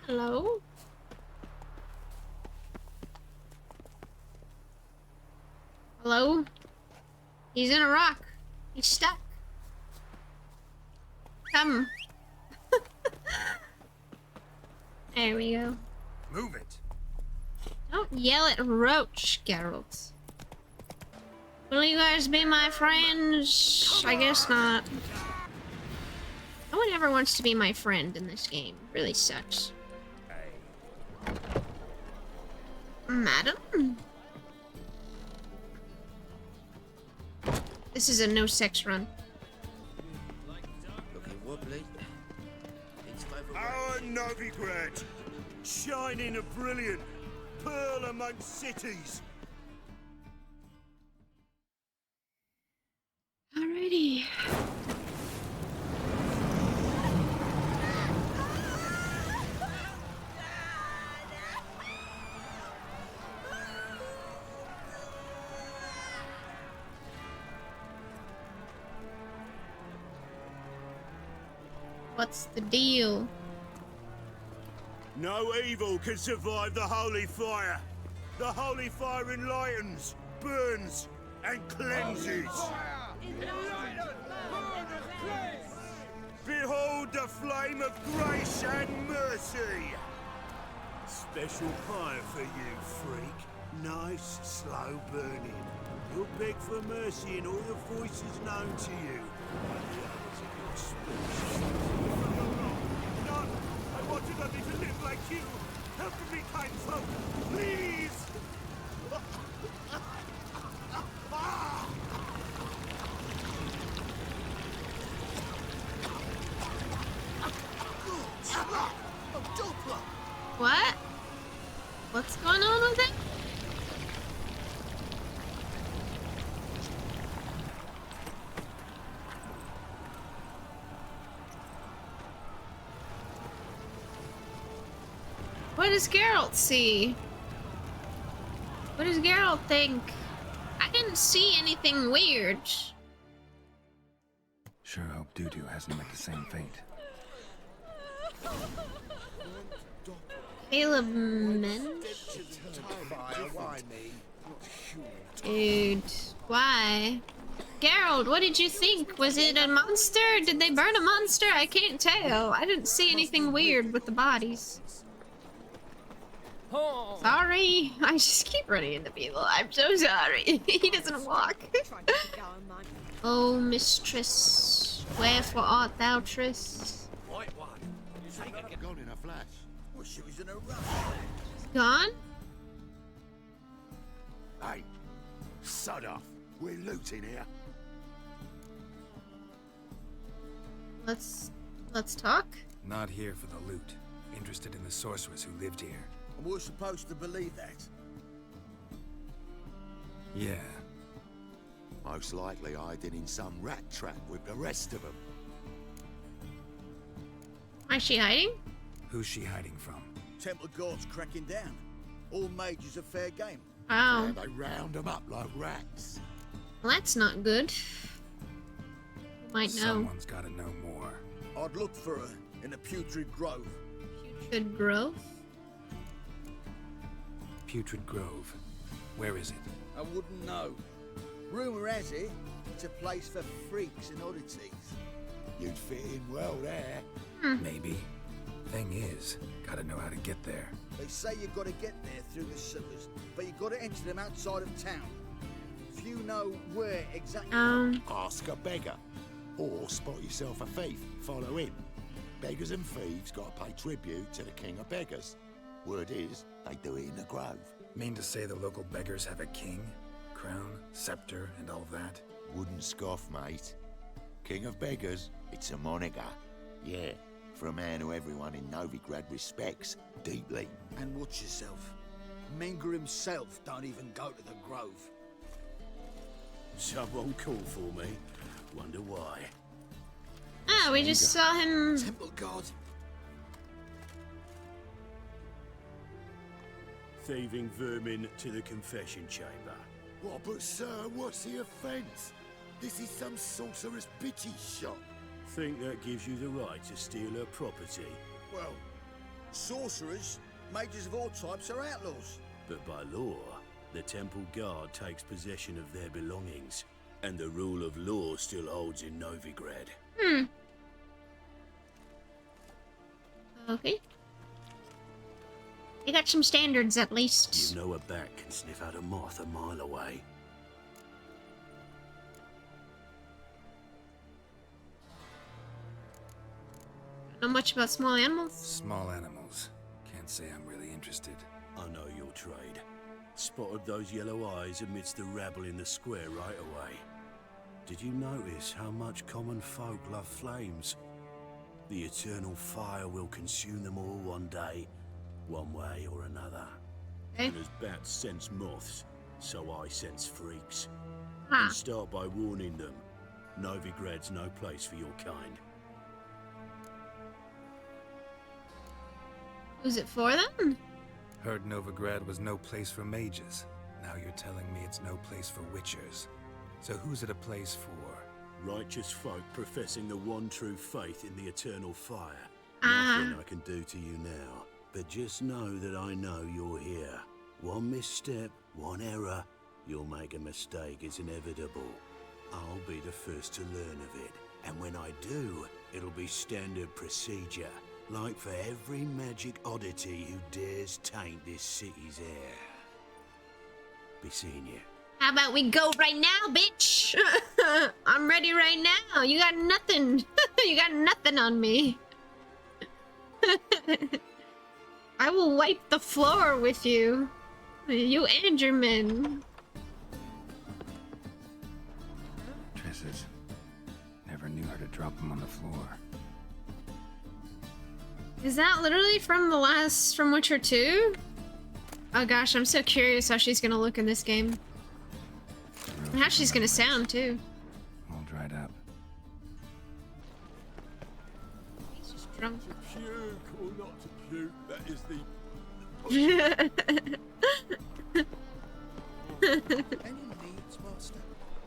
Hello? Hello? He's in a rock. He's stuck. Come. There we go. Move it. Don't yell at Roach, Geralt. Will you guys be my friends? I guess not. No one ever wants to be my friend in this game. It really sucks. Madam? This is a no-sex run. Looking wobbly. Our Novigrad, shining a brilliant pearl amongst cities. Alrighty. What's the deal? No evil can survive the holy fire. The holy fire enlightens, burns, and cleanses. Behold the flame of grace and mercy. Special fire for you, freak. Nice, slow burning. You'll beg for mercy in all the voices known to you. And the others of your species. No, I wanted only to live like you. Help me, kind folk, please! What? What's going on with it? What does Geralt see? What does Geralt think? I didn't see anything weird. Sure hope Dudu hasn't met the same fate. Caleb Mensch? Dude, why? Geralt, what did you think? Was it a monster? Did they burn a monster? I can't tell. I didn't see anything weird with the bodies. Sorry, I just keep running into people. I'm so sorry. He doesn't walk. Oh, mistress, wherefore art thou, Triss? White one. Gone in a flash. Well, she was in a rush. Gone? Hey, sod off. We're looting here. Let's talk. Not here for the loot. Interested in the sorceress who lived here. And we're supposed to believe that. Yeah. Most likely hiding in some rat trap with the rest of them. Is she hiding? Who's she hiding from? Temple Guard's cracking down. All mages are fair game. Oh, And they round them up like rats. well, that's not good. You might know. Someone's gotta know more. I'd look for her in the Putrid Grove. Putrid Grove? Putrid Grove. Where is it? I wouldn't know. Rumour has it, it's a place for freaks and oddities. You'd fit in well there. Maybe. Thing is, gotta know how to get there. They say you've got to get there through the sewers, but you've got to enter them outside of town. If you know where exactly... Ask a beggar. Or spot yourself a thief. Follow him. Beggars and thieves got to pay tribute to the king of beggars. Word is, they do it in the grove. Mean to say the local beggars have a king? Crown, scepter, and all that? Wouldn't scoff, mate. King of beggars, it's a moniker. Yeah, for a man who everyone in Novigrad respects deeply. And watch yourself. Menger himself don't even go to the grove. Someone called for me. Wonder why. Ah, we just saw him. Temple Guard. Thieving vermin to the confession chamber. What, but sir, what's the offence? This is some sorcerer's bitchy shop. Think that gives you the right to steal her property? Well, Sorcerers, mages of all types are outlaws. But by law, the temple guard takes possession of their belongings, and the rule of law still holds in Novigrad. Okay. They got some standards at least. You know a bat can sniff out a moth a mile away. Know much about small animals? Small animals. Can't say I'm really interested. I know your trade. Spotted those yellow eyes amidst the rabble in the square right away. Did you notice how much common folk love flames? The eternal fire will consume them all one day, one way or another. Okay. And as bats sense moths, so I sense freaks. Ah. And start by warning them. Novigrad's no place for your kind. Who's it for then? Heard Novigrad was no place for mages. Now you're telling me it's no place for witchers. So who's it a place for? Righteous folk professing the one true faith in the eternal fire. Ah. Nothing I can do to you now. But just know that I know you're here. One misstep, one error, you'll make a mistake. It's inevitable. I'll be the first to learn of it. And when I do, it'll be standard procedure. Like for every magic oddity who dares taint this city's air. Be seeing you. How about we go right now, bitch? I'm ready right now. You got nothing. You got nothing on me. I will wipe the floor with you. You and your men. Trisses. Never knew how to drop them on the floor. Is that literally from Witcher 2? Oh gosh, I'm so curious how she's gonna look in this game. And how she's gonna sound too. All dried up. He's just drunk. Puke or not to puke, that is the... Any needs, master?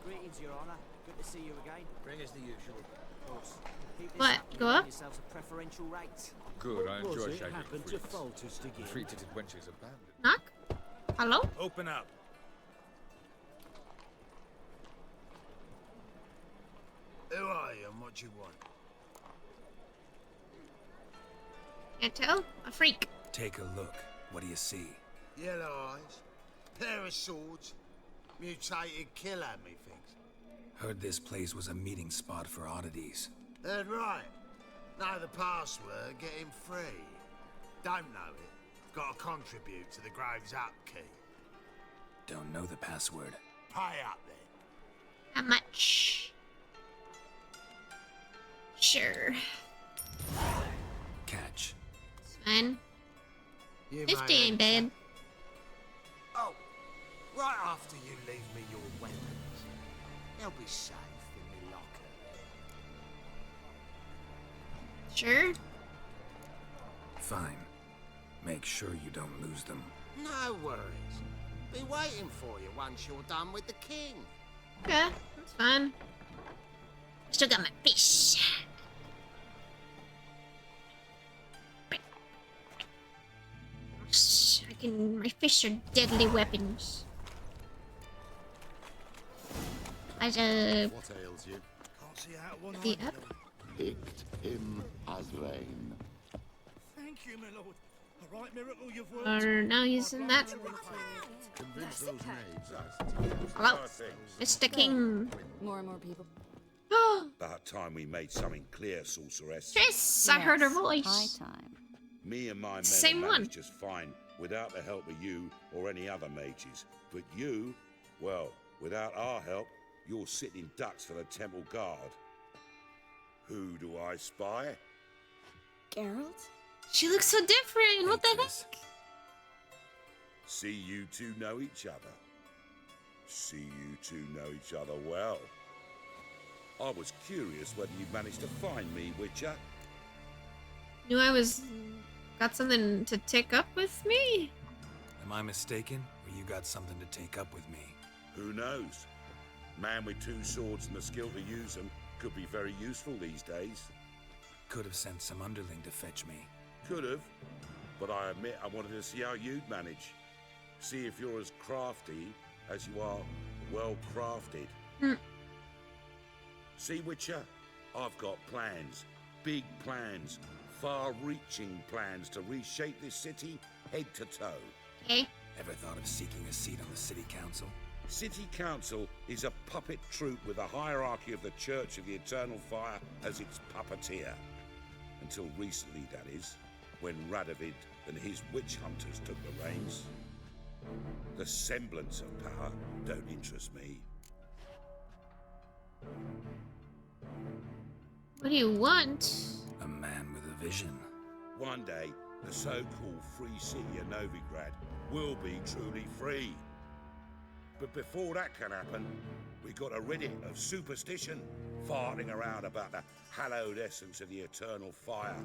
Greetings, Your Honor. Good to see you again. Bring us the usual. Of course. Keep this What? up, you'll Go earn up? yourselves a preferential rate. Good, I Was enjoy it shaking happened to freaks. Folters to get? Free-titted wenches abandoned. Knock? Hello? Open up. Who are you and what do you want? Can't tell? A freak. Take a look. What do you see? Yellow eyes, pair of swords, mutated killer, methinks. Heard this place was a meeting spot for oddities. Heard right. Know the password, get him free. Don't know it. Got to contribute to the Grave's upkeep. Don't know the password. Pay up then. How much? Sure. Catch. It's fine. You 50 may ain't bad. enter. Oh, right after you leave me your weapons. They'll be safe in my locker. Sure. Fine. Make sure you don't lose them. No worries. Be waiting for you once you're done with the king. Okay, that's fine. Still got my fish. My fish are deadly weapons. What ails you? Can't see how one The up? Picked him as rain. Thank you, my lord. A right miracle you've worked. Are now using that. Convince those knaves Hello, Mr. King. More and more people. Oh, About time we made something clear, sorceress. Triss! I heard her Yes, voice. High time. Me and my men Same have one. managed just fine without the help of you or any other mages. But you, well, without our help, you're sitting ducks for the temple guard. Who do I spy? Geralt? She looks so different. What the heck? Triss. See you two know each other. See you two know each other well. I was curious whether you managed to find me, Witcher. Knew I was... got something to take up with me? Am I mistaken? Or you got something to take up with me? Who knows? Man with two swords and the skill to use them could be very useful these days. Could have sent some underling to fetch me. Could have, but I admit I wanted to see how you'd manage. See if you're as crafty as you are well-crafted. See, Witcher? I've got plans. Big plans. Far-reaching plans to reshape this city head to toe. Okay. Ever thought of seeking a seat on the city council? City Council is a puppet troupe with a hierarchy of the Church of the Eternal Fire as its puppeteer. Until recently, that is, when Radovid and his witch hunters took the reins. The semblance of power don't interest me. What do you want? A man with a vision. One day, the so-called free city of Novigrad will be truly free. But before that can happen, we got to rid it of superstition, farting around about the hallowed essence of the eternal fire.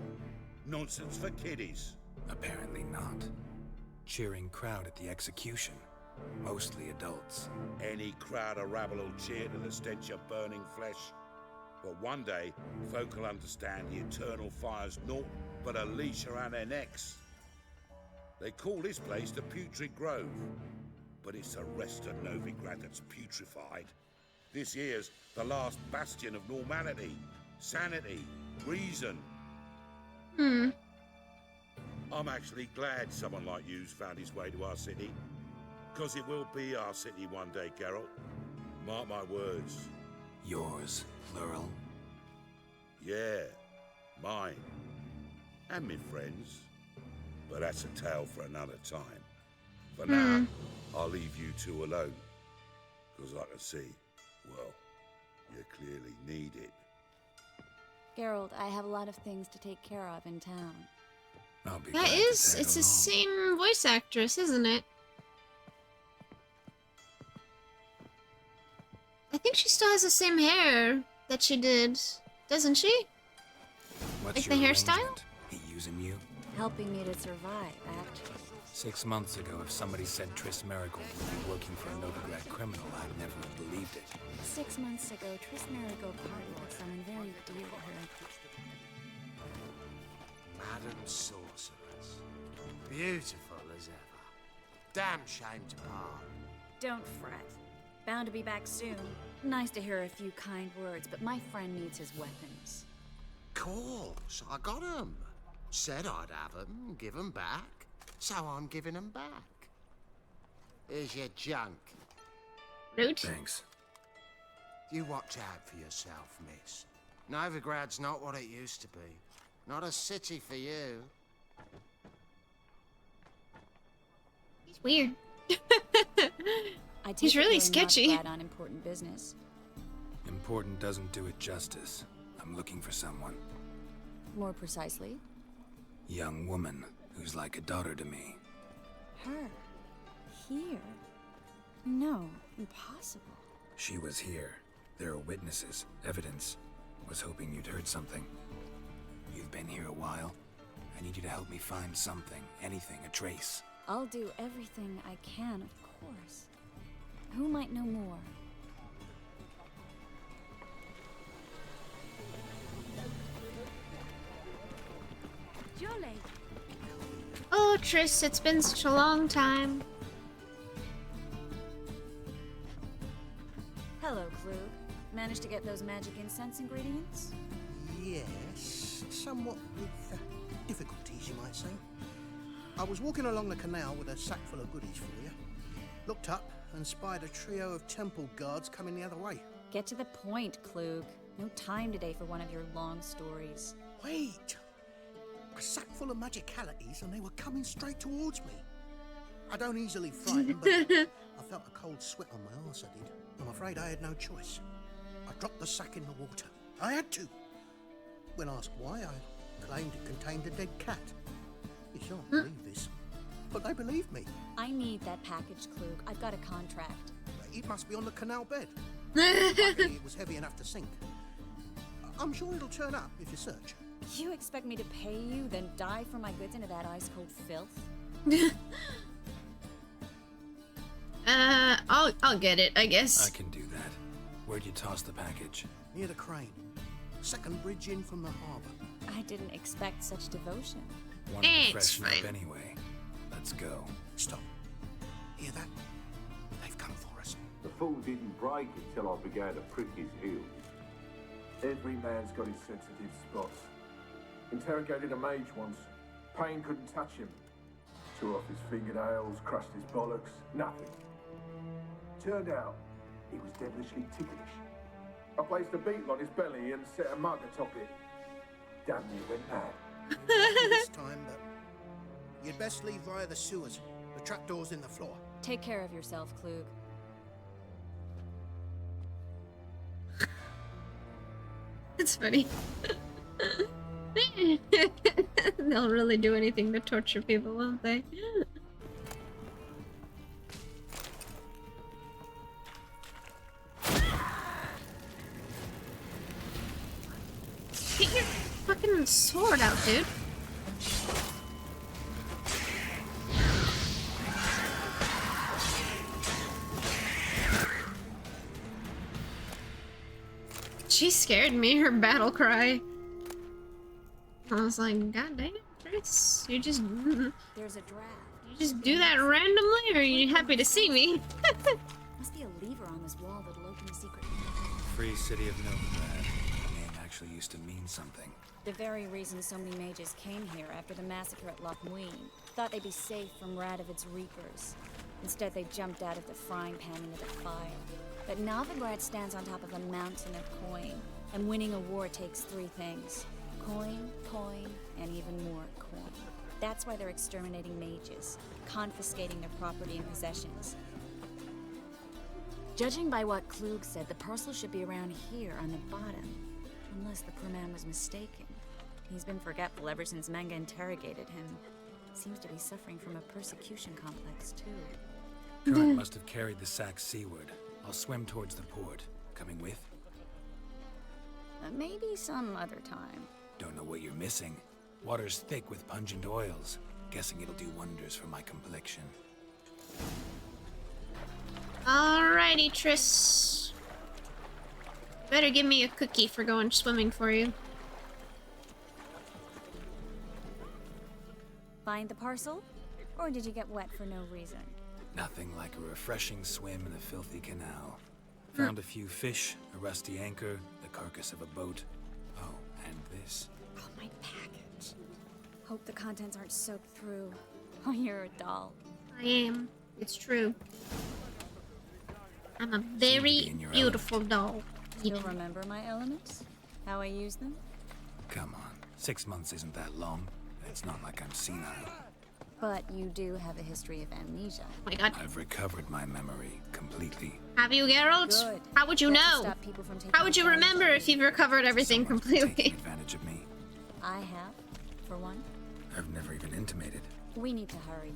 Nonsense for kiddies. Apparently not. Cheering crowd at the execution. Mostly adults. Any crowd or rabble will cheer to the stench of burning flesh. But one day, folk will understand the eternal fire's naught but a leash around their necks. They call this place the Putrid Grove, but it's the rest of Novigrad that's putrefied. This here's the last bastion of normality, sanity, reason. I'm actually glad someone like you's found his way to our city. Because it will be our city one day, Geralt. Mark my words. Yours, plural. Yeah, mine. And me friends. But that's a tale for another time. For now, I'll leave you two alone. Because I can see, well, you clearly need it. Geralt, I have a lot of things to take care of in town. I'll be That glad to is, tag it's the along. same voice actress, isn't it? I think she still has the same hair that she did, doesn't she? What's like your the hairstyle? arrangement? He using you? Helping me to survive, actually. 6 months ago, if somebody said Triss Marigold would be working for a Novigrad criminal, I'd never have believed it. 6 months ago, Triss Marigold parted with someone very dear to her. Madam Sorceress. Beautiful as ever. Damn shame to part. Don't fret. Bound to be back soon. Nice to hear a few kind words, but my friend needs his weapons. Course, I got 'em. Said I'd have 'em, give 'em back. So I'm giving 'em back. Here's your junk. Rude. Thanks. You watch out for yourself, miss. Novigrad's not what it used to be. Not a city for you. He's weird. I take He's it really you're sketchy. Not glad on important business. Important doesn't do it justice. I'm looking for someone. More precisely, Young woman who's like a daughter to me. her. Here. No, impossible. She was here. There are witnesses, evidence. Was hoping you'd heard something. You've been here a while. I need you to help me find something, anything, a trace. I'll do everything I can, of course. Who might know more? Jolly. Oh, Triss, it's been such a long time. Hello, Klug. Managed to get those magic incense ingredients? Yes, somewhat with difficulties, you might say. I was walking along the canal with a sack full of goodies for you. Looked up and spied a trio of temple guards coming the other way. Get to the point, Klug. No time today for one of your long stories. Wait! A sack full of magicalities and they were coming straight towards me. I don't easily frighten, but I felt a cold sweat on my arse, I did. I'm afraid I had no choice. I dropped the sack in the water. I had to. When asked why, I claimed it contained a dead cat. You shan't believe this, but they believed me. I need that package, Klug. I've got a contract. It must be on the canal bed. Luckily, it was heavy enough to sink. I'm sure it'll turn up if you search. You expect me to pay you, then dive for my goods into that ice-cold filth? I'll get it, I guess. I can do that. Where'd you toss the package? Near the crane. Second bridge in from the harbour. I didn't expect such devotion. Wanted to It's freshen fine. up anyway. Let's go. Stop. Hear that? They've come for us. The fool didn't break until I began to prick his heels. Every man's got his sensitive spots. Interrogated a mage once. Pain couldn't touch him. Tore off his fingernails, crushed his bollocks, nothing. Turned out, he was devilishly ticklish. I placed a beetle on his belly and set a mug atop it. Damn near went mad. This time, but you'd best leave via the sewers. The trapdoor's in the floor. Take care of yourself, Klug. It's funny. They'll really do anything to torture people, won't they? Get your fucking sword out, dude. She scared me, her battle cry. I was like, God dang it, Triss. You just There's a draft. you just do that randomly, or are you happy to see me? Must be a lever on this wall that'll open the secret. Free city of Novigrad. The name actually used to mean something. The very reason so many mages came here after the massacre at Loch Muin. Thought they'd be safe from Radovid's reapers. Instead, they jumped out of the frying pan into the fire. But Novigrad stands on top of a mountain of coin, and winning a war takes three things. Coin, coin, and even more coin. That's why they're exterminating mages, confiscating their property and possessions. Judging by what Klug said, the parcel should be around here on the bottom. Unless the poor man was mistaken. He's been forgetful ever since Manga interrogated him. Seems to be suffering from a persecution complex, too. Current must have carried the sack seaward. I'll swim towards the port. Coming with? Maybe some other time. Don't know what you're missing. Water's thick with pungent oils. Guessing it'll do wonders for my complexion. Alrighty, Triss. Better give me a cookie for going swimming for you. Find the parcel? Or did you get wet for no reason? Nothing like a refreshing swim in a filthy canal. Found a few fish, a rusty anchor, the carcass of a boat. Oh, and this. Oh, my package. Hope the contents aren't soaked through. Oh, you're a doll. I am. It's true. I'm a very beautiful doll. You'll remember my elements? How I use them? Come on. 6 months isn't that long. It's not like I'm senile. But you do have a history of amnesia. Oh my god. I've recovered my memory completely. Have you, Geralt? Good. How would you That's to know? stop people from taking How would you remember if you've recovered everything Someone's completely? taking advantage of me. I have, for one. I've never even intimated. We need to hurry.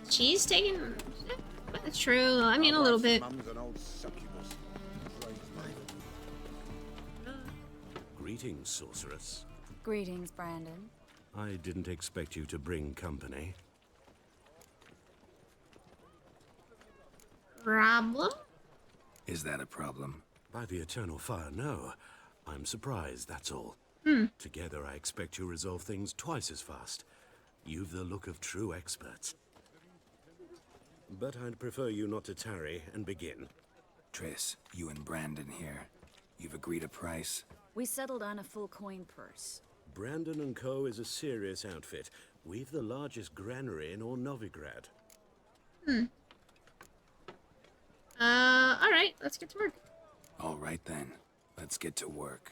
She's taking... That's true. I mean, a little bit. Mum's an old succubus. Greetings, sorceress. Greetings, Brandon. I didn't expect you to bring company. Problem? Is that a problem? By the eternal fire, no. I'm surprised, that's all. Together, I expect you resolve things twice as fast. You've the look of true experts. But I'd prefer you not to tarry and begin. Triss, you and Brandon here. You've agreed a price? We settled on a full coin purse. Brandon & Co. is a serious outfit. We've the largest granary in all Novigrad. Alright, let's get to work. All right then. Let's get to work.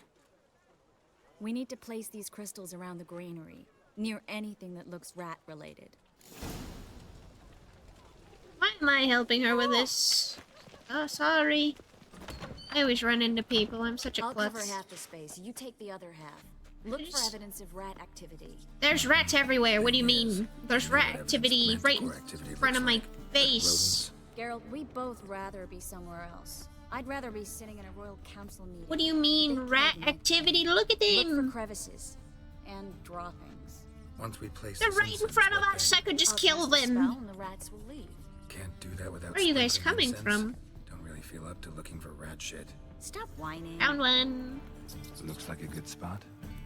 We need to place these crystals around the granary, near anything that looks rat-related. Why am I helping her with this? Oh, sorry. I always run into people. I'm such a I'll klutz. cover half the space. You take the other half. Look for evidence of rat activity. There's rats everywhere. What do you mean? There's rat activity right in activity front of my looks face. Geralt, we'd both rather be somewhere else. I'd rather be sitting in a royal council meeting. What do you mean, rat activity? Look at Look for them. crevices and draw things. Once we place They're this right in incense, front of what us. then? I could just I'll kill cast a them. spell and the rats will leave. Can't do that without Where are you guys sprinkling coming incense. from? Don't really feel up to looking for rat shit. Stop whining. Found one. Looks like a good spot.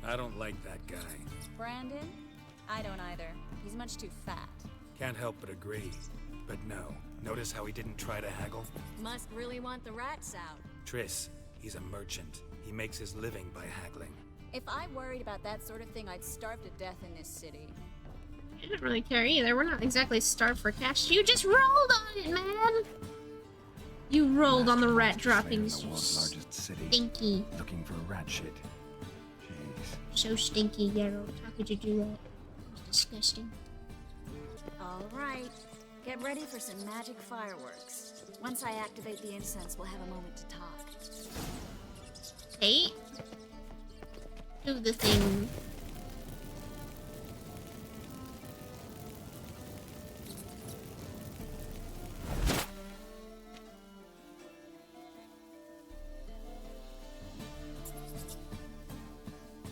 I don't like that guy. Brandon? I don't either. He's much too fat. Can't help but agree. But no, notice how he didn't try to haggle? Must really want the rats out. Triss, he's a merchant. He makes his living by haggling. If I worried about that sort of thing, I'd starve to death in this city. I don't really care either. We're not exactly starved for cash. You just rolled on it, man! You rolled on the rat droppings, you largest city. stinky. Looking for rat shit. Jeez. So stinky, Geralt. How could you do that? It's disgusting. All right. Get ready for some magic fireworks. Once I activate the incense, we'll have a moment to talk. Hey. Do the thing.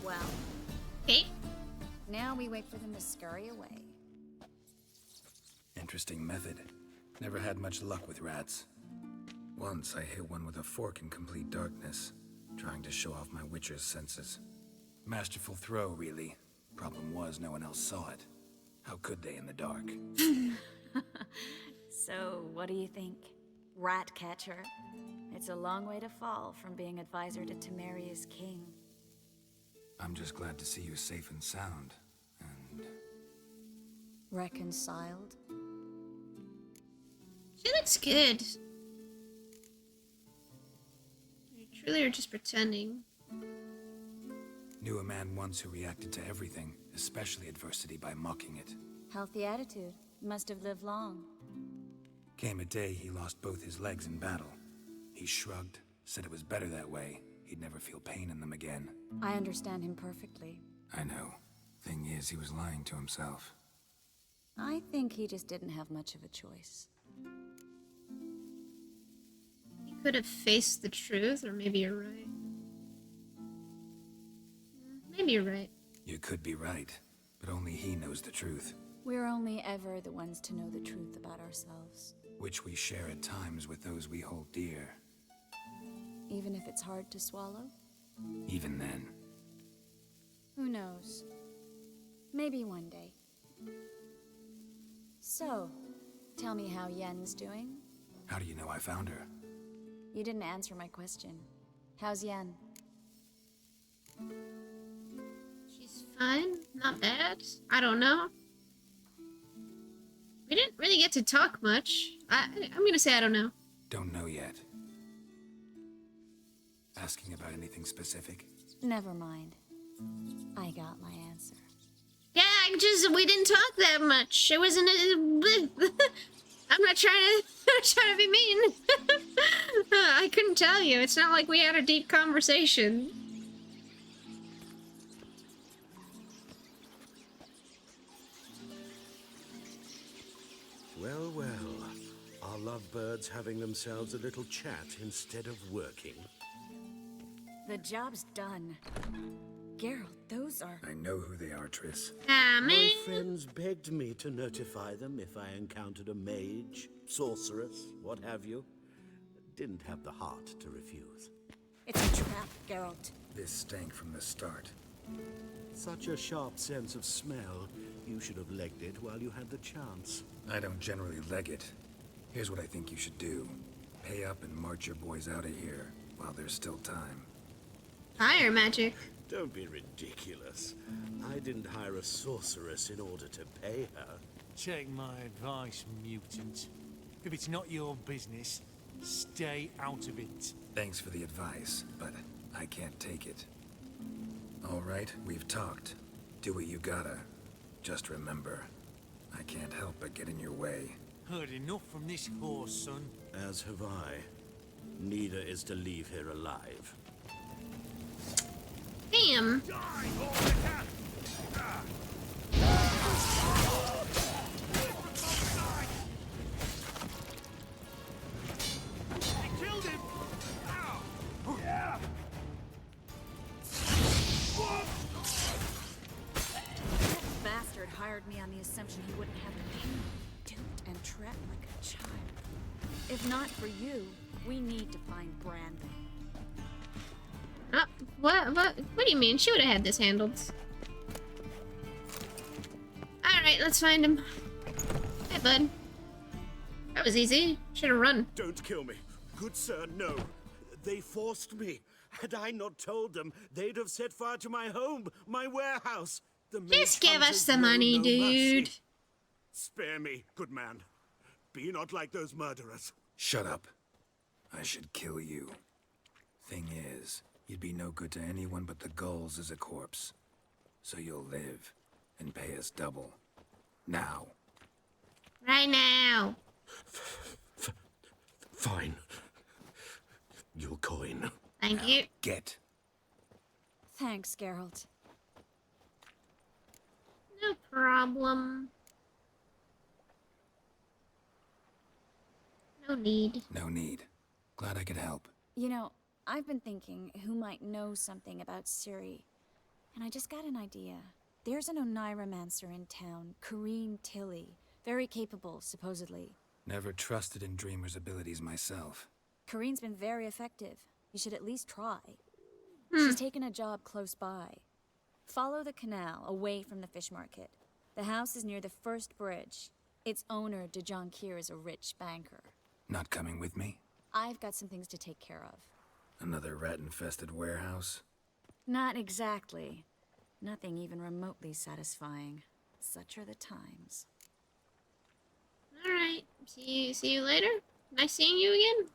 Well. Hey. Now we wait for them to scurry away. Interesting method. Never had much luck with rats. Once I hit one with a fork in complete darkness, trying to show off my witcher's senses. Masterful throw, really. Problem was, no one else saw it. How could they in the dark? So, what do you think? Rat catcher? It's a long way to fall from being advisor to Temeria's king. I'm just glad to see you safe and sound. And... Reconciled? She looks good. You truly are just pretending. Knew a man once who reacted to everything, especially adversity, by mocking it. Healthy attitude. Must have lived long. Came a day he lost both his legs in battle. He shrugged, said it was better that way. He'd never feel pain in them again. I understand him perfectly. I know. Thing is, he was lying to himself. I think he just didn't have much of a choice. He could have faced the truth, or maybe you're right. Maybe you're right. You could be right, but only he knows the truth. We're only ever the ones to know the truth about ourselves. Which we share at times with those we hold dear. Even if it's hard to swallow? Even then. Who knows? Maybe one day. So, tell me how Yen's doing? How do you know I found her? You didn't answer my question. How's Yen? She's fine. Not bad. I don't know. We didn't really get to talk much. I'm gonna say I don't know. Don't know yet. Asking about anything specific? Never mind. I got my answer. Yeah, we didn't talk that much. It wasn't I'm not trying to be mean. I couldn't tell you. It's not like we had a deep conversation. Well, well. Are lovebirds having themselves a little chat instead of working? The job's done. Geralt, those are... I know who they are, Triss. Ah, man. My friends begged me to notify them if I encountered a mage, sorceress, what have you. Didn't have the heart to refuse. It's a trap, Geralt. This stank from the start. Such a sharp sense of smell. You should have legged it while you had the chance. I don't generally leg it. Here's what I think you should do. Pay up and march your boys out of here while there's still time. Fire magic. Don't be ridiculous. I didn't hire a sorceress in order to pay her. Take my advice, mutant. If it's not your business, stay out of it. Thanks for the advice, but I can't take it. All right, we've talked. Do what you gotta. Just remember, I can't help but get in your way. Heard enough from this horse, son. As have I. Neither is to leave here alive. Damn. Killed him! Bastard hired me on the assumption he wouldn't have to pay me. Duped and trapped like a child. If not for you, we need to find Brandon. Oh, What do you mean? She would have had this handled. Alright, let's find him. Hey, bud. That was easy. Should have run. Don't kill me. Good sir, no. They forced me. Had I not told them, they'd have set fire to my home, my warehouse. The Just mage give us hunters the know money, no dude. mercy. Spare me, good man. Be not like those murderers. Shut up. I should kill you. Thing is, you'd be no good to anyone but the gulls as a corpse. So you'll live and pay us double. Now. Right now. Fine. Your coin. Thank you. Get. Thanks, Geralt. No problem. No need. No need. Glad I could help. You know, I've been thinking who might know something about Ciri, and I just got an idea. There's an Oneiromancer in town, Corrine Tilly. Very capable, supposedly. Never trusted in Dreamer's abilities myself. Corrine's been very effective. You should at least try. She's taken a job close by. Follow the canal, away from the fish market. The house is near the first bridge. Its owner, de Jonquier, is a rich banker. Not coming with me? I've got some things to take care of. Another rat-infested warehouse? Not exactly. Nothing even remotely satisfying. Such are the times. Alright. See you later. Nice seeing you again.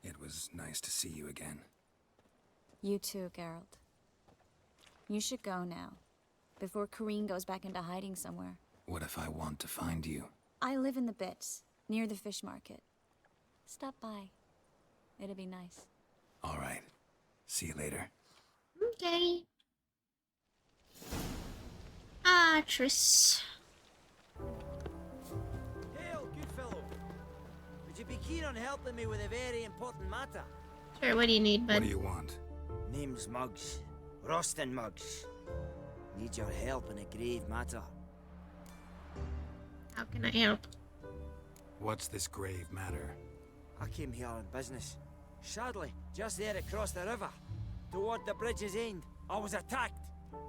It was nice to see you again. You too, Geralt. You should go now, before Corrine goes back into hiding somewhere. What if I want to find you? I live in the Bits, near the fish market. Stop by. It'll be nice. All right. See you later. Okay. Ah, Triss. Hail, good fellow. Would you be keen on helping me with a very important matter? Sure, what do you need, bud? What do you want? Name's Muggs. Rostin Muggs. Need your help in a grave matter. How can I help? What's this grave matter? I came here on business. Sadly, just there across the river, toward the bridge's end, I was attacked.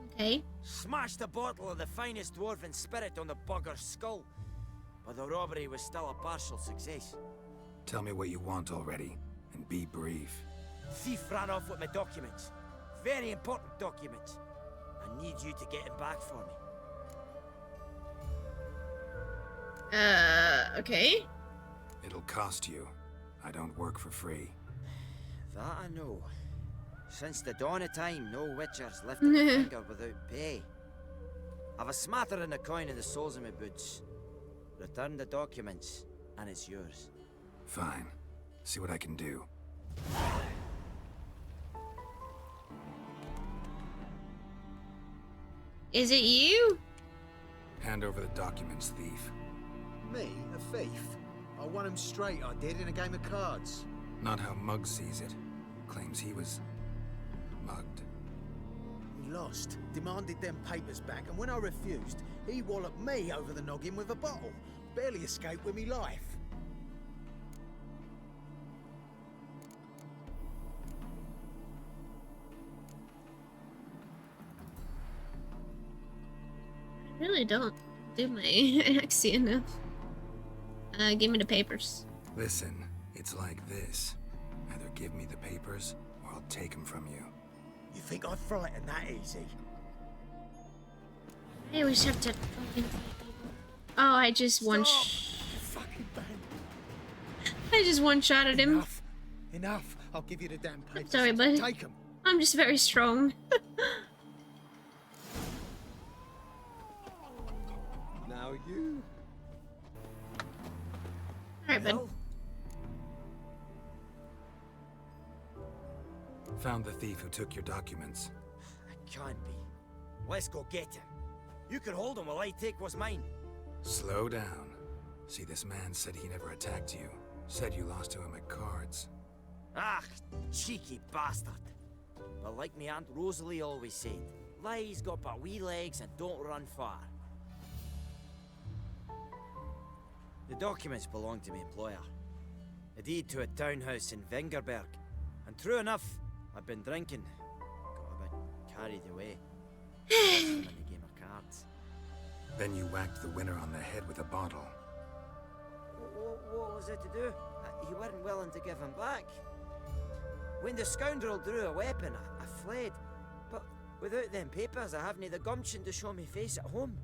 Okay. Smashed a bottle of the finest dwarven spirit on the bugger's skull. But the robbery was still a partial success. Tell me what you want already, and be brief. Thief ran off with my documents. Very important documents. I need you to get him back for me. Okay. It'll cost you. I don't work for free. That I know. Since the dawn of time, no witcher's lifted a finger without pay. I've a smattering of coin in the soles of my boots. Return the documents, and it's yours. Fine. See what I can do. Is it you? Hand over the documents, thief. Me? A thief? I won him straight, I did, in a game of cards. Not how Muggs sees it. Claims he was mugged. He lost, demanded them papers back, and when I refused, he walloped me over the noggin with a bottle. Barely escaped with me life. I really don't do my accent enough. Give me the papers. Listen, it's like this. Either give me the papers, or I'll take them from you. You think I'd frighten that easy? I always have to fucking fight people. Oh, I just Fucking bang. I just one-shotted him. Enough. Enough. I'll give you the damn papers. Sorry, bud. Take them. I'm just very strong. Now you. Alright, bud. Found the thief who took your documents. It can't be. Let's go get him. You can hold him while I take what's mine. Slow down. See, this man said he never attacked you. Said you lost to him at cards. Ah, cheeky bastard. But like me Aunt Rosalie always said, lies got but wee legs and don't run far. The documents belong to my employer. A deed to a townhouse in Vengerberg. And true enough, I've been drinking, carried away. Lost them in the game of cards. Then you whacked the winner on the head with a bottle. What was it to do? You weren't willing to give him back. When the scoundrel drew a weapon, I fled. But without them papers, I haven't the gumption to show me face at home.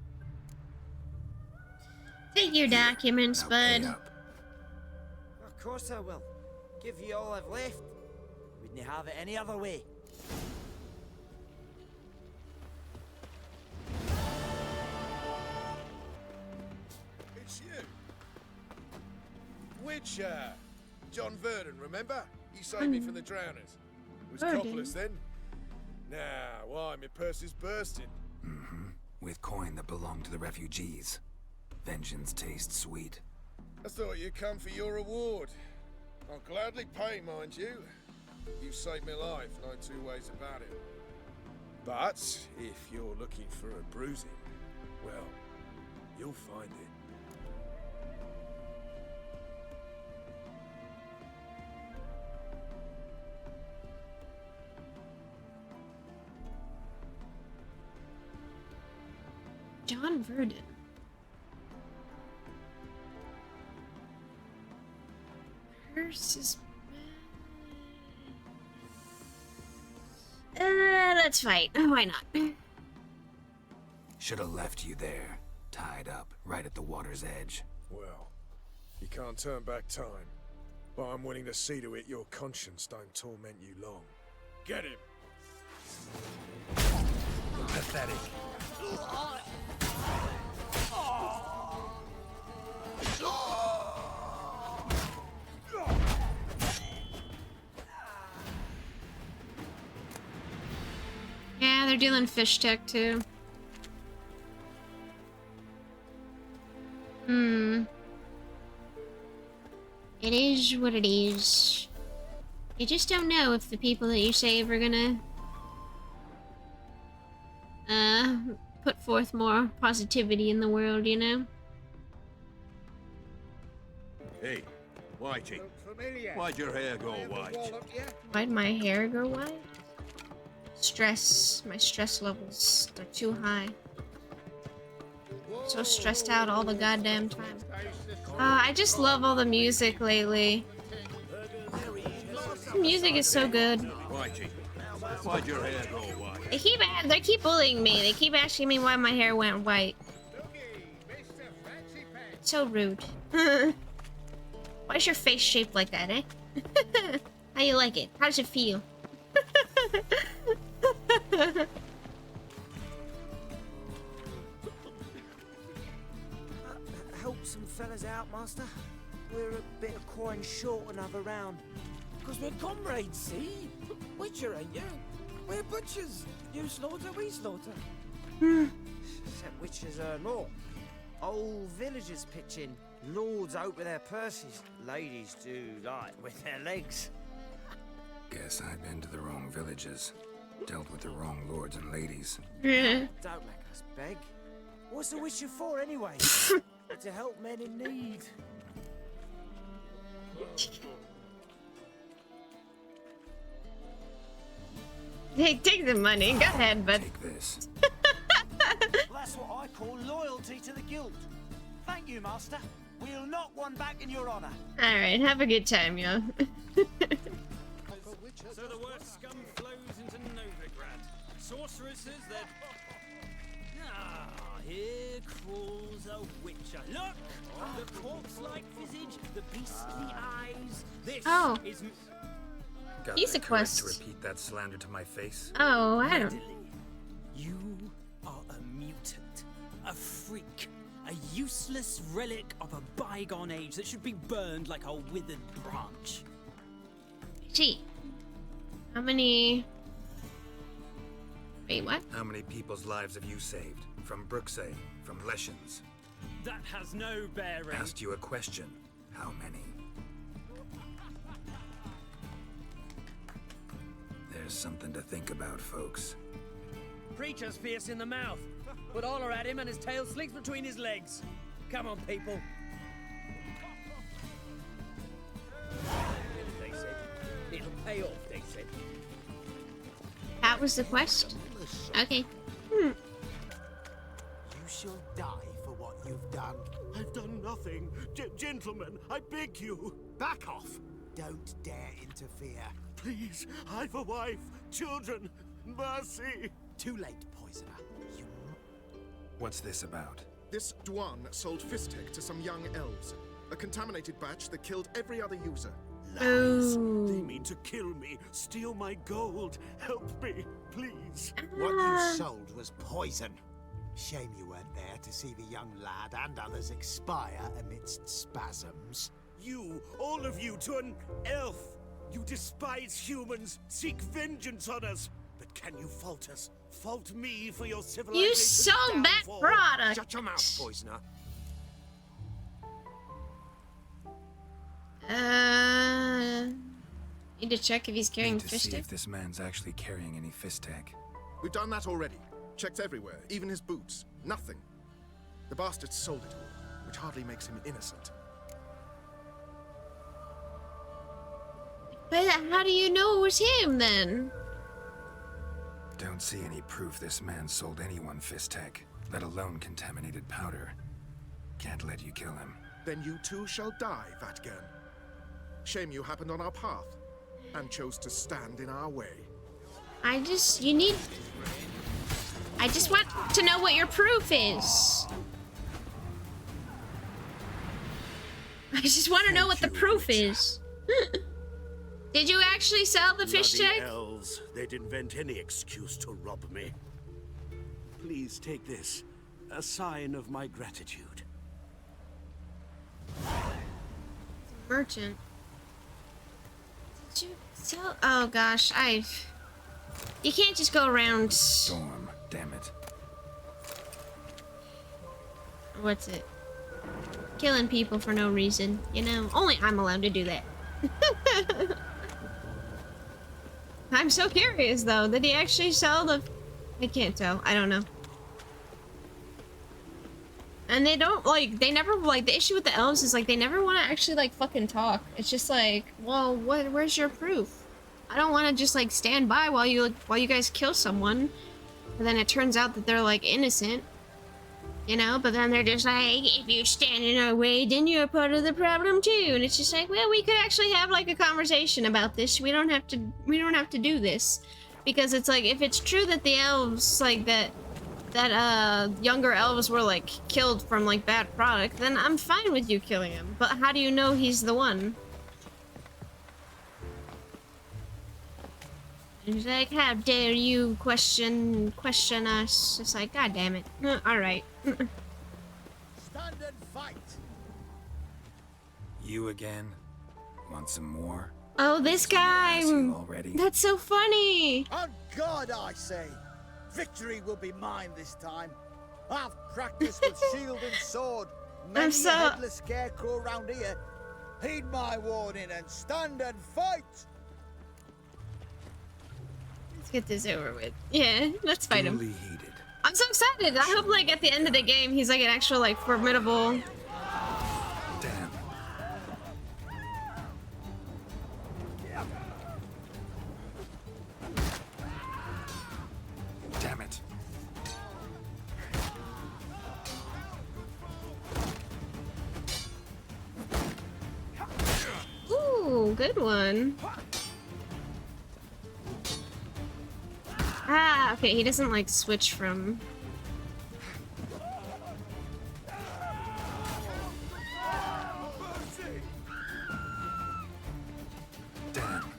Take your documents, bud. Of course I will. Give you all I've left. Wouldn't have it any other way. It's you. Which, John Verdon, remember? You saved me from the drowners. It was Verdon. Coppolis then. Now, why, my purse is bursting. Mm-hmm. With coin that belonged to the refugees. Vengeance tastes sweet. I thought you'd come for your reward. I'll gladly pay, mind you. You saved my life, no two ways about it. But if you're looking for a bruising, well, you'll find it. John Verdon. Purse is... let's fight. Why not? Should have left you there, tied up, right at the water's edge. Well, you can't turn back time. But I'm willing to see to it your conscience don't torment you long. Get him! Pathetic. Yeah, they're dealing fish tech too. It is what it is. You just don't know if the people that you save are gonna put forth more positivity in the world, you know? Hey, Whitey. Why'd your hair go white? Why'd my hair go white? Stress. My stress levels, they're too high. So stressed out all the goddamn time. I just love all the music lately. The music is so good. Whitey, why'd your hair go white? They keep bullying me. They keep asking me why my hair went white. So rude. Why's your face shaped like that, eh? How you like it? How does it feel? Help some fellas out, master. We're a bit of coin short another round. Because we're comrades, see? Witcher, ain't you? We're butchers. You slaughter, we slaughter. Except witches earn more. Old villagers pitch in. Lords out with their purses. Ladies do like with their legs. Guess I've been to the wrong villages. Dealt with the wrong lords and ladies. Don't make us beg. What's the witcher for, anyway? To help men in need. Hey, take the money. Go ahead, bud. Take this. That's what I call loyalty to the guild. Thank you, master. We'll knock one back in your honor. Alright, have a good time, yo. So the word scum flows into Novigrad. Sorceress says that... Ah, here crawls a witcher. Look! The corpse-like visage, the beastly eyes. This is... Got He's the a courage quest. to repeat that slander to my face? Oh, I don't... You are a mutant. A freak. A useless relic of a bygone age that should be burned like a withered branch. Gee. How many... Wait, what? How many people's lives have you saved? From Brooksay? From Leshens? That has no bearing. Asked you a question. How many? There's something to think about, folks. Preacher's fierce in the mouth. Put holler at him and his tail slinks between his legs. Come on, people. They said. It'll pay off, they said. That was the quest? Okay. You shall die for what you've done. I've done nothing. Gentlemen, I beg you. Back off. Don't dare interfere. Please, I've a wife, children. Mercy. Too late, poisoner. You... What's this about? This Dwan sold Fistek to some young elves. A contaminated batch that killed every other user. Lies. They mean to kill me, steal my gold. Help me, please. What you sold was poison. Shame you weren't there to see the young lad and others expire amidst spasms. You, all of you, to an elf. You despise humans, seek vengeance on us. But can you fault us? Fault me for your civilization? You sold that product. Shut your mouth, poisoner. Need to check if he's carrying Need to fish see stick. if this man's actually carrying any Fistek. We've done that already. Checked everywhere, even his boots. Nothing. The bastard sold it all, which hardly makes him innocent. But how do you know it was him then? Don't see any proof this man sold anyone Fistek, let alone contaminated powder. Can't let you kill him. Then you too shall die, Vatgern. Shame you happened on our path, and chose to stand in our way. I just want to know what your proof is. I just want to know what the proof is. Did you actually sell the fish Bloody tank? elves. They'd invent any excuse to rob me. Please take this. A sign of my gratitude. Merchant. Did you sell? Oh gosh, you can't just go around. Storm, damn it. What's it? Killing people for no reason, you know? Only I'm allowed to do that. I'm so curious though. Did he actually sell the... I can't tell. I don't know. And they don't, like, they never, like, the issue with the elves is, like, they never want to actually, like, fucking talk. It's just like, well, where's your proof? I don't want to just, like, stand by while you guys kill someone. And then it turns out that they're, like, innocent. You know? But then they're just like, if you stand in our way, then you're part of the problem, too. And it's just like, well, we could actually have, like, a conversation about this. We don't have to do this. Because it's like, if it's true that the elves, like, that younger elves were, like, killed from, like, bad product, then I'm fine with you killing him. But how do you know he's the one? He's like, how dare you question us? It's like, god damn it. Alright. Stand and fight! You again? Want some more? Oh, this guy! Already? That's so funny! On God, I say! Victory will be mine this time. I've practiced with shield and sword. Many a headless scarecrow round here. Heed my warning and stand and fight! Let's get this over with. Yeah, let's fight him. Duly heated. I'm so excited! I hope, like, at the end of the game, he's, like, an actual, like, formidable... Damn. Damn it. Ooh, good one. Ah, okay, he doesn't, like, switch from... Damn.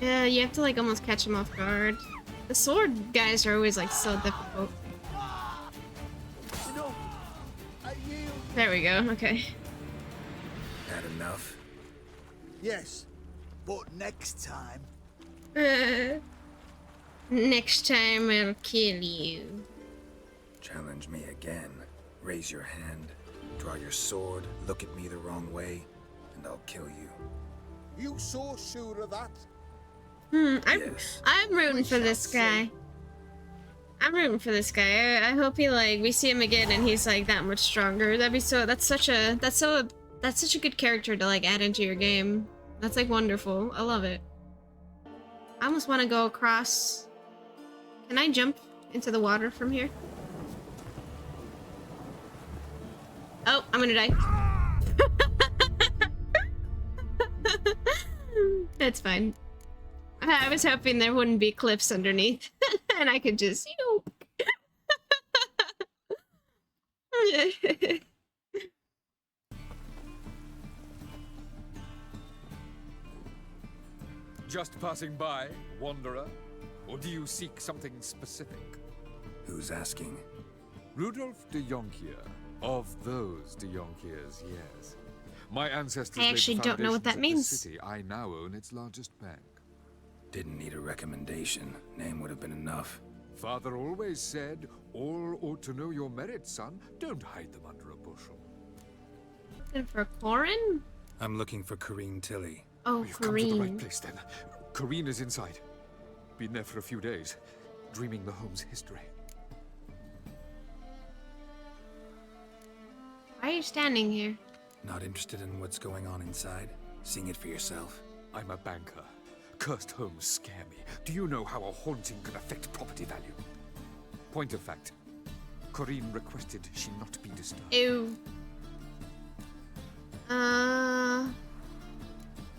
Yeah, you have to, like, almost catch him off guard. The sword guys are always, like, so difficult. There we go, okay. Had enough? Yes, but next time. Next time I'll kill you. Challenge me again. Raise your hand, draw your sword, look at me the wrong way, and I'll kill you. You so sure of that? I'm rooting for this guy. I'm rooting for this guy. I hope he, like, we see him again and he's, like, that much stronger. That'd be so, that's such a good character to, like, add into your game. That's, like, wonderful. I love it. I almost want to go across Can I jump into the water from here? Oh, I'm gonna die. That's fine. I was hoping there wouldn't be cliffs underneath, and I could just, Just passing by, wanderer? Or do you seek something specific? Who's asking? Rudolf de Jonkier. Of those de Jonkiers, yes. My ancestors I actually don't know what that means. The city. I now own its largest bank. Didn't need a recommendation. Name would have been enough. Father always said, all ought to know your merits, son. Don't hide them under a bushel. Looking for Corin? I'm looking for Corrine Tilly. Oh, You've come to the right Corrine. place then. Corrine is inside. Been there for a few days, dreaming the home's history. Why are you standing here? Not interested in what's going on inside? Seeing it for yourself? I'm a banker. Cursed homes scare me. Do you know how a haunting can affect property value? Point of fact, Corrine requested she not be disturbed. Ew.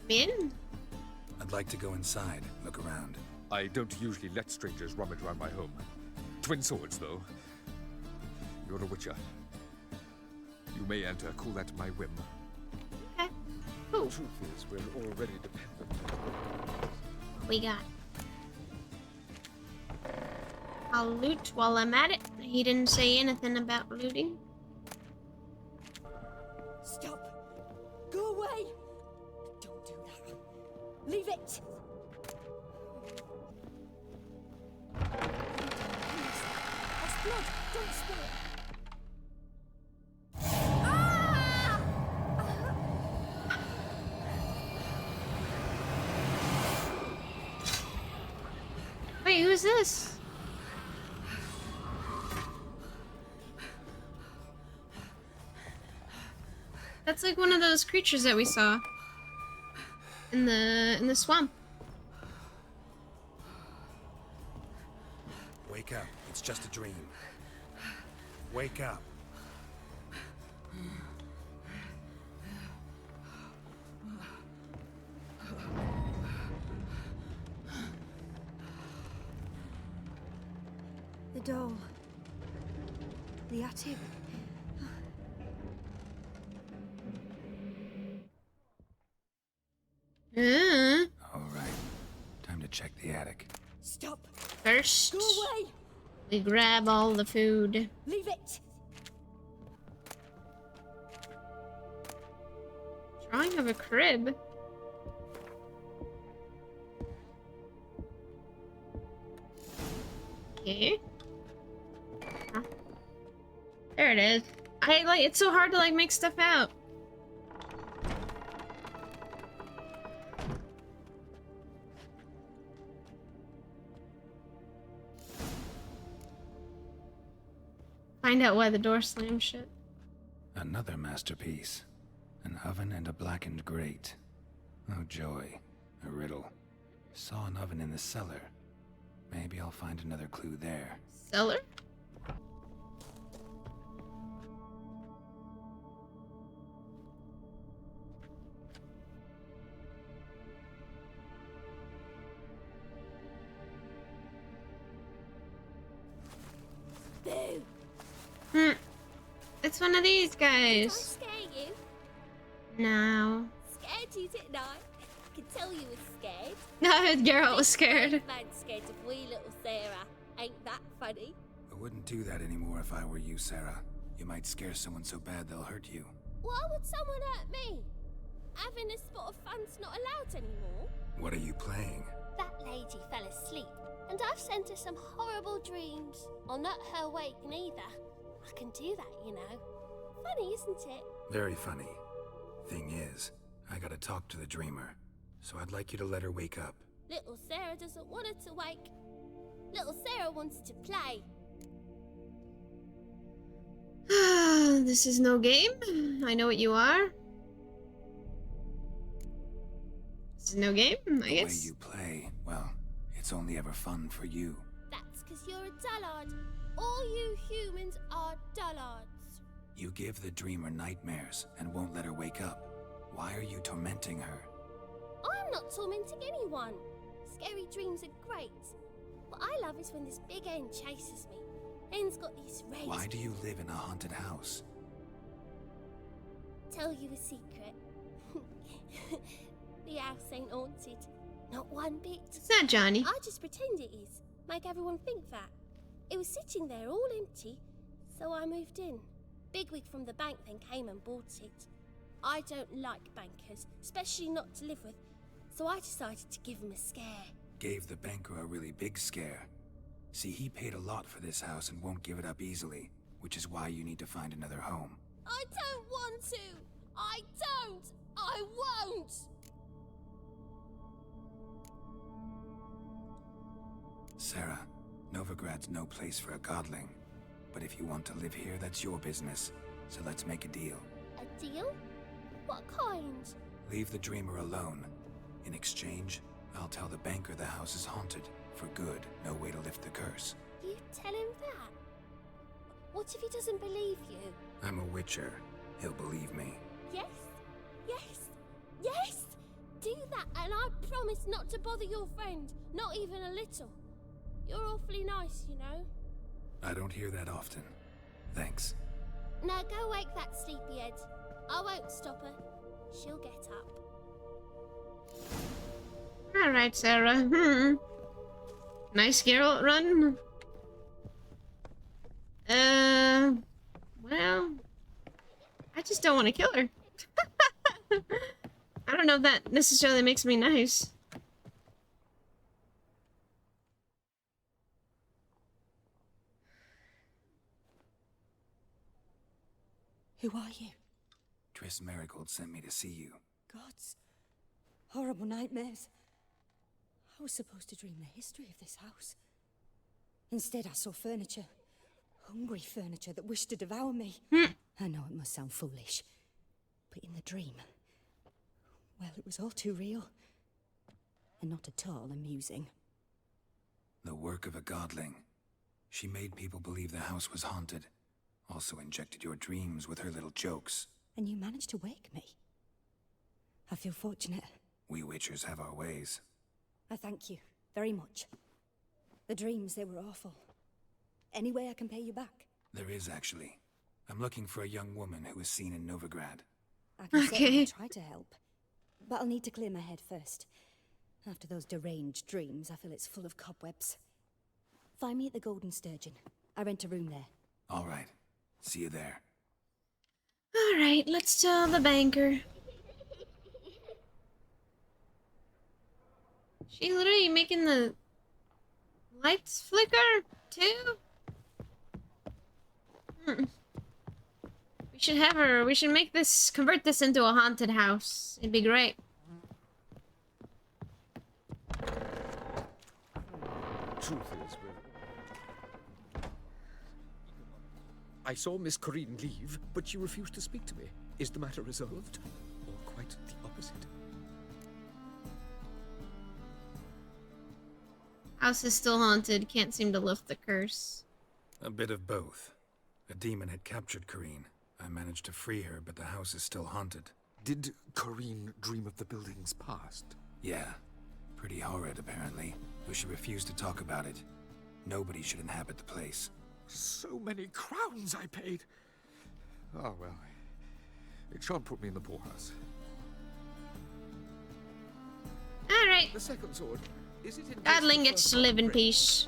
In? I'd like to go inside, look around. I don't usually let strangers rummage around my home. Twin swords, though. You're a witcher. You may enter, call that my whim. Okay, cool. The truth is, we're already dependent on What we got? I'll loot while I'm at it. He didn't say anything about looting. Stop! Go away! Don't do that. Leave it! That's blood! Don't spill it! Wait, who's this? That's like one of those creatures that we saw in the swamp. Wake up. It's just a dream. Wake up. The doll. The attic. All right. Time to check the attic. Stop! First, Go away! we grab all the food. Leave it! Drawing of a crib. Okay. Huh. There it is. It's so hard to like make stuff out. Find out why the door slammed shut. Another masterpiece. An oven and a blackened grate. Oh joy. A riddle. Saw an oven in the cellar. Maybe I'll find another clue there. Cellar? Boo! It's one of these guys. Did I scare you? No. Scared you, didn't I? I could tell you were scared. No, Geralt was scared. Man scared of wee little Sarah. Ain't that funny? I wouldn't do that anymore if I were you, Sarah. You might scare someone so bad they'll hurt you. Why would someone hurt me? Having a spot of fun's not allowed anymore. What are you playing? That lady fell asleep, and I've sent her some horrible dreams. I'll not her awake neither. I can do that, you know. Funny, isn't it? Very funny. Thing is, I gotta talk to the dreamer. So I'd like you to let her wake up. Little Sarah doesn't want her to wake. Little Sarah wants to play. This is no game. I know what you are. This is no game, I The way guess. you play, well, it's only ever fun for you. That's because you're a dullard. All you humans are dullards. You give the dreamer nightmares and won't let her wake up. Why are you tormenting her? I'm not tormenting anyone. Scary dreams are great. What I love is when this big N chases me. N's got these red... Why do you live in a haunted house? Tell you a secret. The house ain't haunted. Not one bit. It's not Johnny. I just pretend it is. Make everyone think that. It was sitting there all empty, so I moved in. Bigwig from the bank then came and bought it. I don't like bankers, especially not to live with, so I decided to give him a scare. Gave the banker a really big scare. See, he paid a lot for this house and won't give it up easily, which is why you need to find another home. I don't want to! I don't! I won't! Sarah, Novigrad's no place for a godling. But if you want to live here, that's your business. So let's make a deal. A deal? What kind? Leave the dreamer alone. In exchange, I'll tell the banker the house is haunted. For good, no way to lift the curse. You tell him that? What if he doesn't believe you? I'm a witcher. He'll believe me. Yes? Yes? Yes! Do that and I promise not to bother your friend. Not even a little. You're awfully nice, you know. I don't hear that often. Thanks. Now go wake that sleepyhead. I won't stop her. She'll get up. Alright, Sarah. Nice Geralt run. Well, I just don't want to kill her. I don't know if that necessarily makes me nice. Who are you? Triss Marigold sent me to see you. Gods. Horrible nightmares. I was supposed to dream the history of this house. Instead, I saw furniture. Hungry furniture that wished to devour me. I know it must sound foolish, but in the dream, well, it was all too real. And not at all amusing. The work of a godling. She made people believe the house was haunted. Also injected your dreams with her little jokes. And you managed to wake me. I feel fortunate. We witchers have our ways. I thank you very much. The dreams, they were awful. Any way I can pay you back? There is, actually. I'm looking for a young woman who was seen in Novigrad. I can certainly try to help. But I'll need to clear my head first. After those deranged dreams, I feel it's full of cobwebs. Find me at the Golden Sturgeon. I rent a room there. All right. See you there. Alright, let's tell the banker. She literally making the lights flicker, too? We should have her, we should convert this into a haunted house. It'd be great. Truth is, I saw Miss Corinne leave, but she refused to speak to me. Is the matter resolved? Or quite the opposite? House is still haunted, can't seem to lift the curse. A bit of both. A demon had captured Corinne. I managed to free her, but the house is still haunted. Did Corinne dream of the building's past? Yeah. Pretty horrid, apparently. Though she refused to talk about it. Nobody should inhabit the place. So many crowns I paid. Oh, well. It shan't put me in the poorhouse. Alright. The second sword. Is it in Godling gets to live in peace.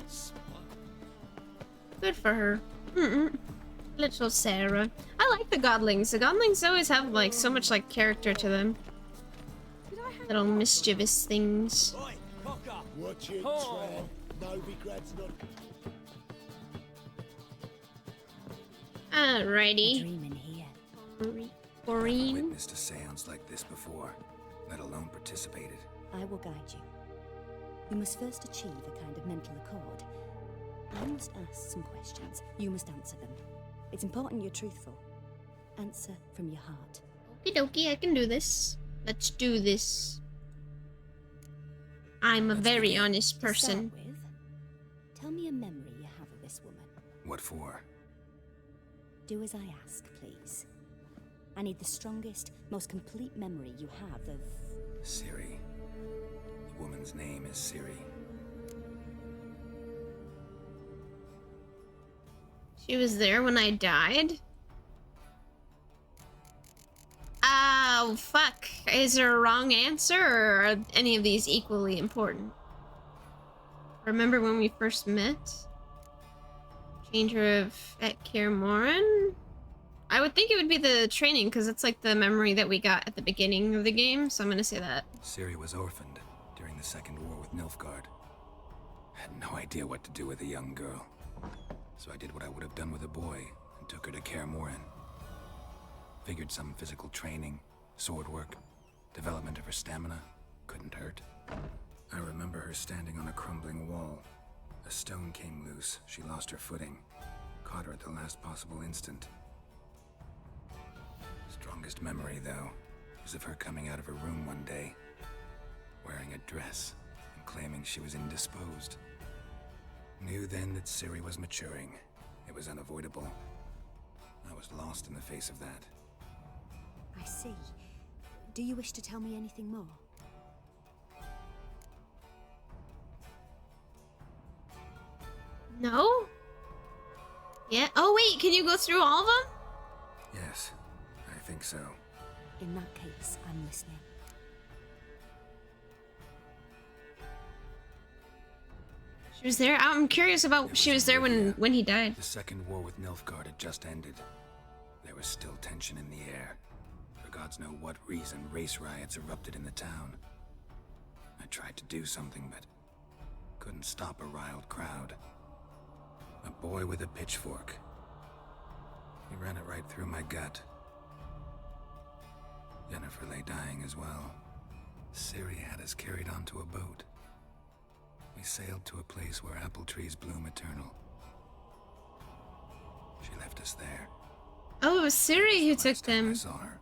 Good for her. Little Sarah. I like the Godlings. The Godlings always have, like, so much, like, character to them. Little mischievous things. Watch it, Trev. Novigrad's not... Alrighty. Dreaming here. Corinne. Witnessed a seance like this before, let alone participated. I will guide you. You must first achieve a kind of mental accord. I must ask some questions. You must answer them. It's important you're truthful. Answer from your heart. Okie dokie, I can do this. Let's do this. I'm a very honest person. To start with, tell me a memory What for? Do as I ask, please. I need the strongest, most complete memory you have of... Ciri. The woman's name is Ciri. She was there when I died? Oh, fuck. Is there a wrong answer, or are any of these equally important? Remember when we first met? Changer of at Kaer Morhen? I would think it would be the training, because it's like the memory that we got at the beginning of the game, so I'm gonna say that. Ciri was orphaned during the Second War with Nilfgaard. Had no idea what to do with a young girl. So I did what I would have done with a boy, and took her to Kaer Morhen. Figured some physical training, sword work, development of her stamina couldn't hurt. I remember her standing on a crumbling wall. A stone came loose, she lost her footing. Caught her at the last possible instant. Strongest memory, though, is of her coming out of her room one day, wearing a dress and claiming she was indisposed. Knew then that Ciri was maturing. It was unavoidable. I was lost in the face of that. I see. Do you wish to tell me anything more? No? Yeah? Oh wait, can you go through all of them? Yes, I think so. In that case, I'm listening. She was there? I'm curious about she was there when he died. The Second War with Nilfgaard had just ended. There was still tension in the air. For gods know what reason, race riots erupted in the town. I tried to do something, but couldn't stop a riled crowd. A boy with a pitchfork. He ran it right through my gut. Yennefer lay dying as well. Ciri had us carried onto a boat. We sailed to a place where apple trees bloom eternal. She left us there. Oh, it was Ciri who took them. I saw her.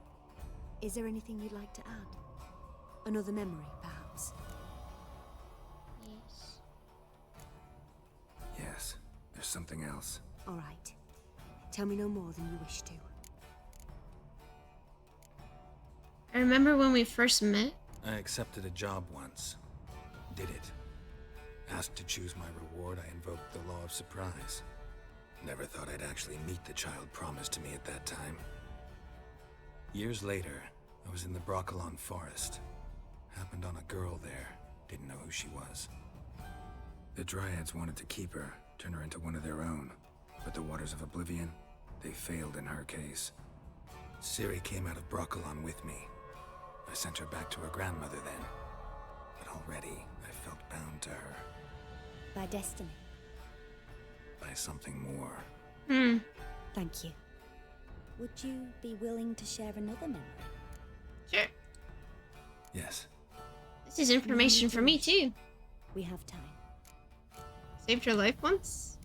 Is there anything you'd like to add? Another memory, perhaps? Yes. Yes, there's something else. All right. Tell me no more than you wish to. I remember when we first met. I accepted a job once. Did it. Asked to choose my reward, I invoked the law of surprise. Never thought I'd actually meet the child promised to me at that time. Years later, I was in the Broccolon forest. Happened on a girl there. Didn't know who she was. The Dryads wanted to keep her, turn her into one of their own. But the Waters of Oblivion, they failed in her case. Ciri came out of Broccolon with me. I sent her back to her grandmother then. But already, I felt bound to her. By destiny. By something more. Thank you. Would you be willing to share another memory? Sure. Yes. This is information for me too. We have time. Saved her life once?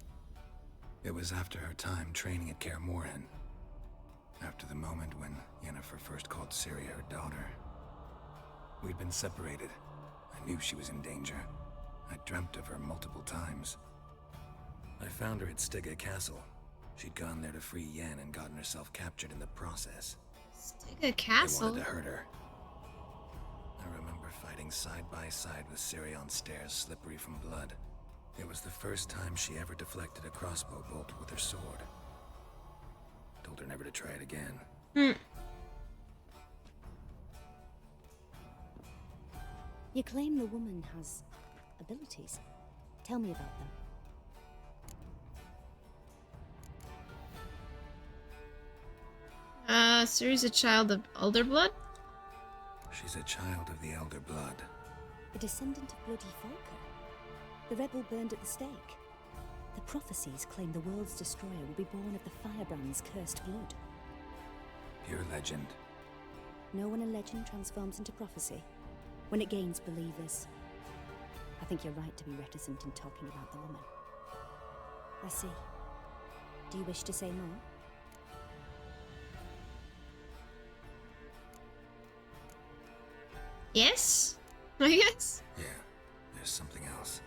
It was after her time training at Kaer Morhen. After the moment when Yennefer first called Ciri her daughter. We'd been separated. I knew she was in danger. I dreamt of her multiple times. I found her at Stygga Castle. She'd gone there to free Yen and gotten herself captured in the process. Stygga Castle? They wanted to hurt her. I remember fighting side by side with Ciri on stairs slippery from blood. It was the first time she ever deflected a crossbow bolt with her sword. Told her never to try it again. You claim the woman has abilities. Tell me about them. Ciri's a child of Elder Blood? She's a child of the Elder Blood. A descendant of bloody Falker. The rebel burned at the stake. The prophecies claim the world's destroyer will be born of the Firebrand's cursed blood. Pure legend. Know when a legend transforms into prophecy? When it gains believers. I think you're right to be reticent in talking about the woman. I see. Do you wish to say more? Yes? I guess. Yeah, there's something else.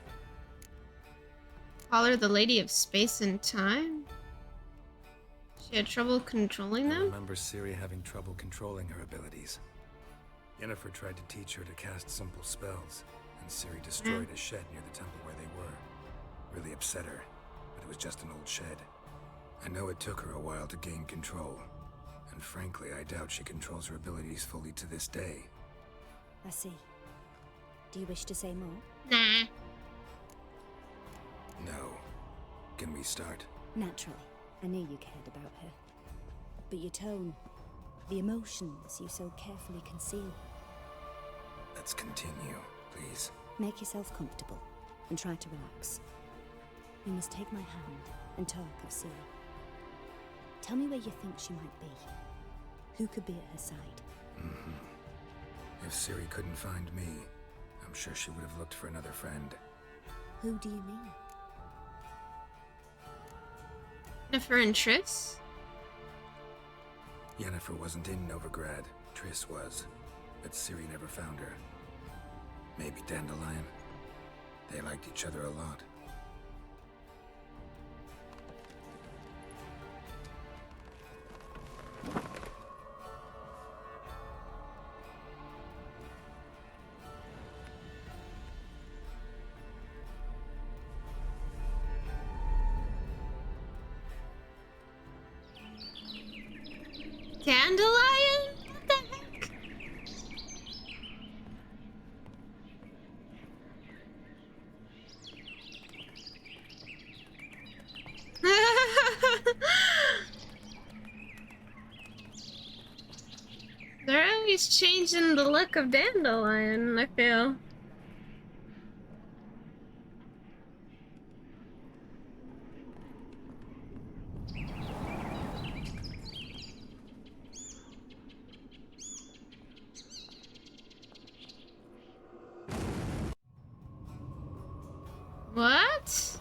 Call her the Lady of Space and Time? She had trouble controlling I them? remember Ciri having trouble controlling her abilities. Yennefer tried to teach her to cast simple spells, and Ciri destroyed a shed near the temple where they were. Really upset her, but it was just an old shed. I know it took her a while to gain control, and frankly, I doubt she controls her abilities fully to this day. I see. Do you wish to say more? Nah. No. Can we start? Naturally. I knew you cared about her. But your tone, the emotions you so carefully conceal. Let's continue, please. Make yourself comfortable and try to relax. You must take my hand and talk of Ciri. Tell me where you think she might be. Who could be at her side? If Ciri couldn't find me, I'm sure she would have looked for another friend. Who do you mean? Yennefer and Triss? Yennefer wasn't in Novigrad. Triss was. But Ciri never found her. Maybe Dandelion? They liked each other a lot. Dandelion? What the heck? They're always changing the look of Dandelion, I feel. What?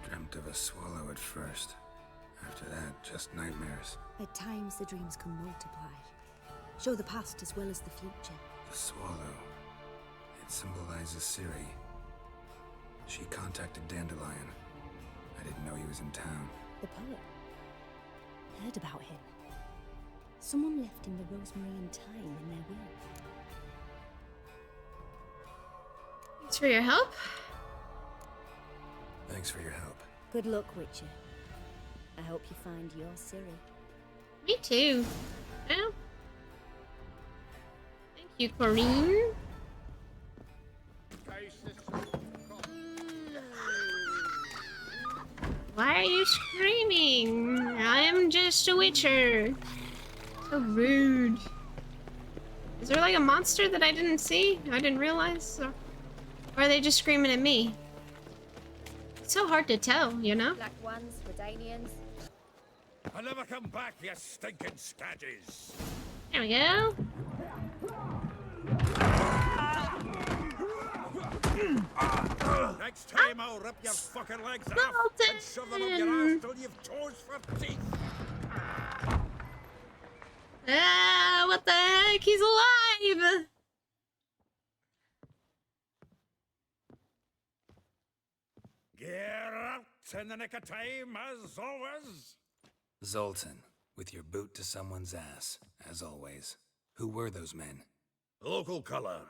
Dreamt of a swallow at first. After that, just nightmares. At times the dreams can multiply. Show the past as well as the future. The swallow. It symbolizes Ciri. She contacted Dandelion. I didn't know he was in town. The poet. Heard about him. Someone left him the Rosemary Thyme in their will. Thanks for your help. Thanks for your help. Good luck, Witcher. I hope you find your Ciri. Me too. Well, thank you, Corinne. Why are you screaming? I am just a witcher. So rude. Is there like a monster that I didn't see? I didn't realize? Or are they just screaming at me? It's so hard to tell, you know? Black ones, Redanians. I'll never come back, you stinking scadges. There we go. Next time I'll rip your fucking legs off and shove them up your ass till you've toes for teeth. Ah, what the heck? He's alive! Get out in the nick of time, as always. Zoltan, with your boot to someone's ass, as always. Who were those men? Local colour.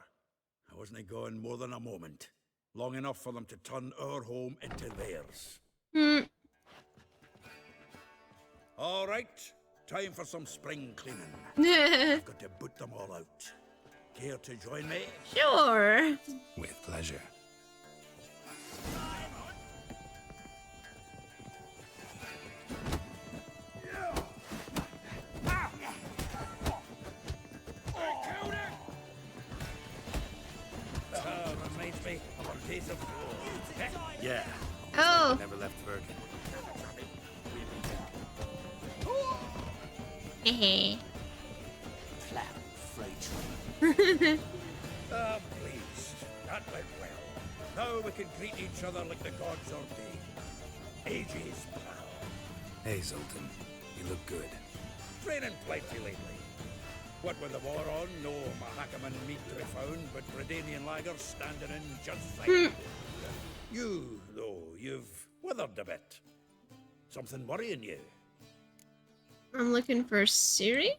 I wasn't going more than a moment. Long enough for them to turn our home into theirs. All right, time for some spring cleaning. I've got to boot them all out. Care to join me? Sure. With pleasure. Reminds me of a piece of gold. Yeah. Oh. Never left Virgin. Hehe. Flat freight. Ah, please. That went well. Now we can greet each other like the gods ordained. Ages, pal. Hey, Zoltan. You look good. Training plenty lately. What with the war on, no Mahakaman meat to be found, but Redanian lagers standing in just fine. You, though, you've withered a bit. Something worrying you? I'm looking for Siri?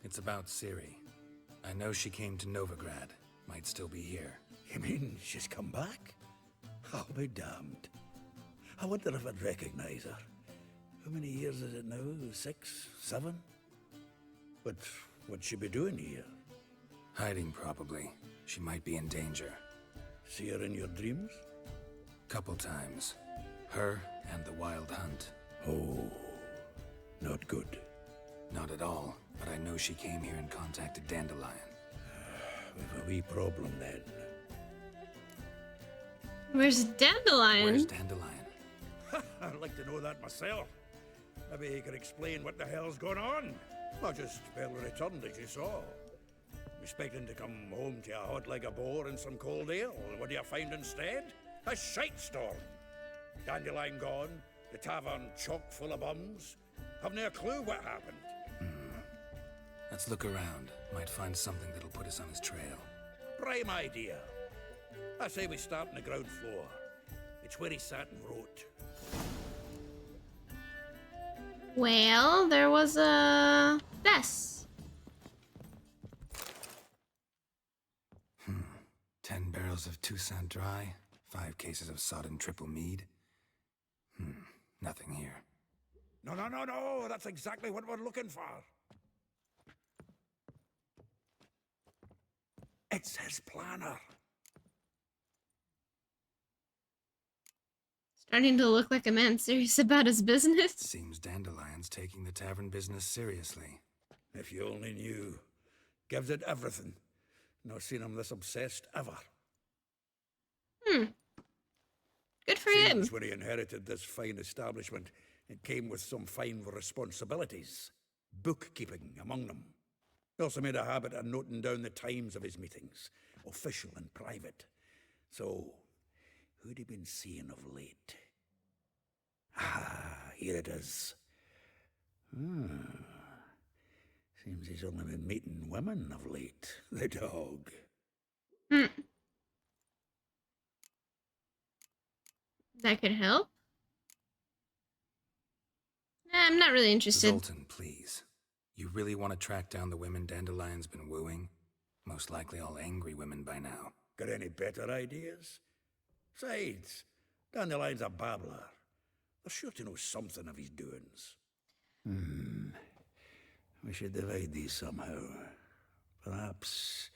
It's about Ciri. I know she came to Novigrad. Might still be here. You mean she's come back? I'll be damned. I wonder if I'd recognize her. How many years is it now? 6, 7? But what'd she be doing here? Hiding, probably. She might be in danger. See her in your dreams? Couple times. Her and the Wild Hunt. Oh, not good. Not at all, but I know she came here and contacted Dandelion. We've a wee problem then. Where's Dandelion? Where's Dandelion? I'd like to know that myself. Maybe he could explain what the hell's going on. I just barely returned, as you saw. Expecting to come home to a hot like a boar and some cold ale. What do you find instead? A shite storm. Dandelion gone, the tavern chock full of bums. Haven't a clue what happened. Let's look around. Might find something that'll put us on his trail. Prime idea. I say we start on the ground floor. It's where he sat and wrote. Well, there was a desk. 10 barrels of Toussaint Dry, 5 cases of sodden triple mead. Nothing here. No, that's exactly what we're looking for. It's his planner. Starting to look like a man serious about his business. Seems Dandelion's taking the tavern business seriously. If you only knew. Gives it everything. Not seen him this obsessed ever. Good for him. Seems when he inherited this fine establishment, it came with some fine responsibilities. Bookkeeping among them. He also made a habit of noting down the times of his meetings, official and private. So, who'd he been seeing of late? Ah, here it is. Seems he's only been meeting women of late. The dog. That could help. I'm not really interested. Zoltan, please. You really want to track down the women Dandelion's been wooing? Most likely all angry women by now. Got any better ideas? Besides, Dandelion's a babbler. They're sure to know something of his doings. We should divide these somehow. Perhaps...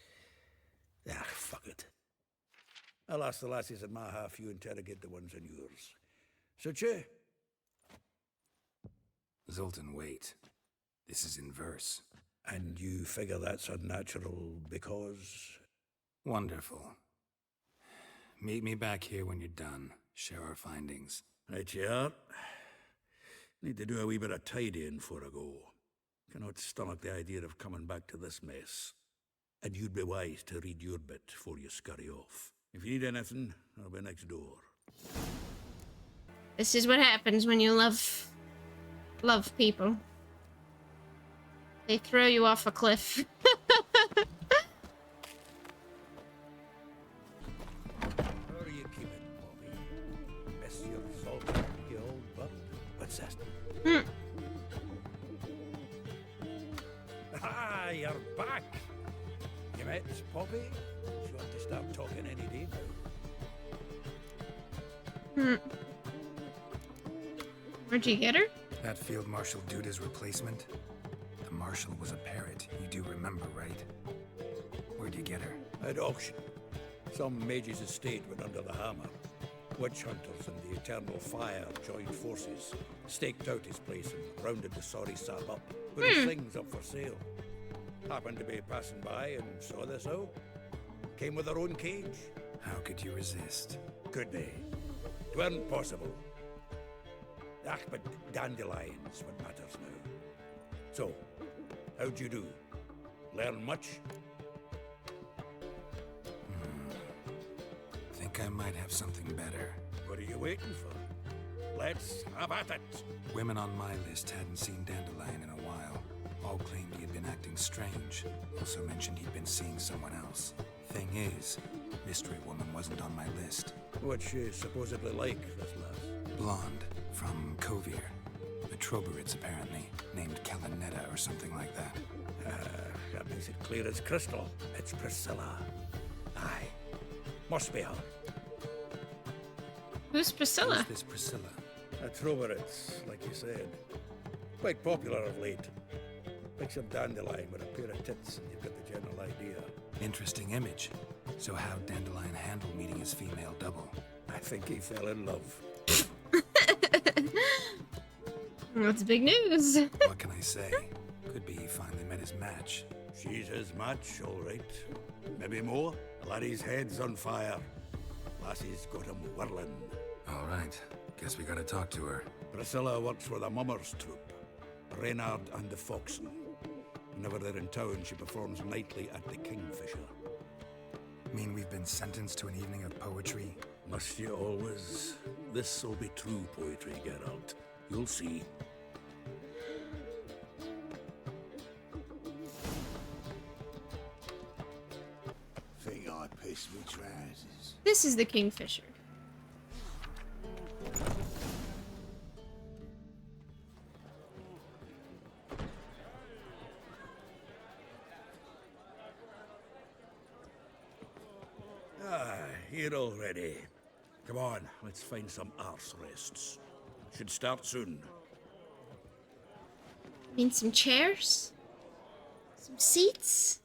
fuck it. I'll ask the lassies in my half, you interrogate the ones in yours. Suit you? Zoltan, wait. This is in verse. And you figure that's unnatural because... Wonderful. Meet me back here when you're done. Share our findings. Right you are. Need to do a wee bit of tidying before I go. Cannot stomach the idea of coming back to this mess. And you'd be wise to read your bit before you scurry off. If you need anything, I'll be next door. This is what happens when you love people. They throw you off a cliff. How are you keeping, Bobby? Miss your salt, you old butt? What's that? Ah, you're back. You met Poppy? She ought to start talking any day now. Where'd you get her? That Field Marshal Duda's replacement? The Marshal was a parrot. You do remember, right? Where'd you get her? At auction. Some mage's estate went under the hammer. Witch hunters and the Eternal Fire joined forces, staked out his place and rounded the sorry sap up, put his things up for sale. Happened to be passing by and saw this out. Came with her own cage. How could you resist? Could they? It weren't possible. But Dandelion's what matters now. So, how'd you do? Learn much? Think I might have something better. What are you waiting for? Let's have at it. Women on my list hadn't seen Dandelion in a while. All claimed he had been acting strange. Also mentioned he'd been seeing someone else. Thing is, Mystery Woman wasn't on my list. What's she supposedly like, this lass? Blonde, from Kovir. The Troberits, apparently. Named Kalanetta or something like that. That makes it clear as crystal. It's Priscilla. Aye. Must be her. Who's Priscilla? Who's this Priscilla? A Troberits, like you said. Quite popular of late. Picture Dandelion with a pair of tits and you've got the general idea. Interesting image. So how'd Dandelion handle meeting his female double? I think he fell in love. That's big news. What can I say? Could be he finally met his match. She's his match, all right. Maybe more. The laddie's head's on fire. Lassie's got him whirling. All right. Guess we gotta talk to her. Priscilla works for the Mummers troupe. Reynard and the Foxen. Whenever they're in town, she performs nightly at the Kingfisher. Mean we've been sentenced to an evening of poetry? Must you always? This'll be true poetry, Geralt. You'll see. Think I pissed me trousers. This is the Kingfisher. Here already. Come on, let's find some arse rests. Should start soon. Need some chairs? Some seats?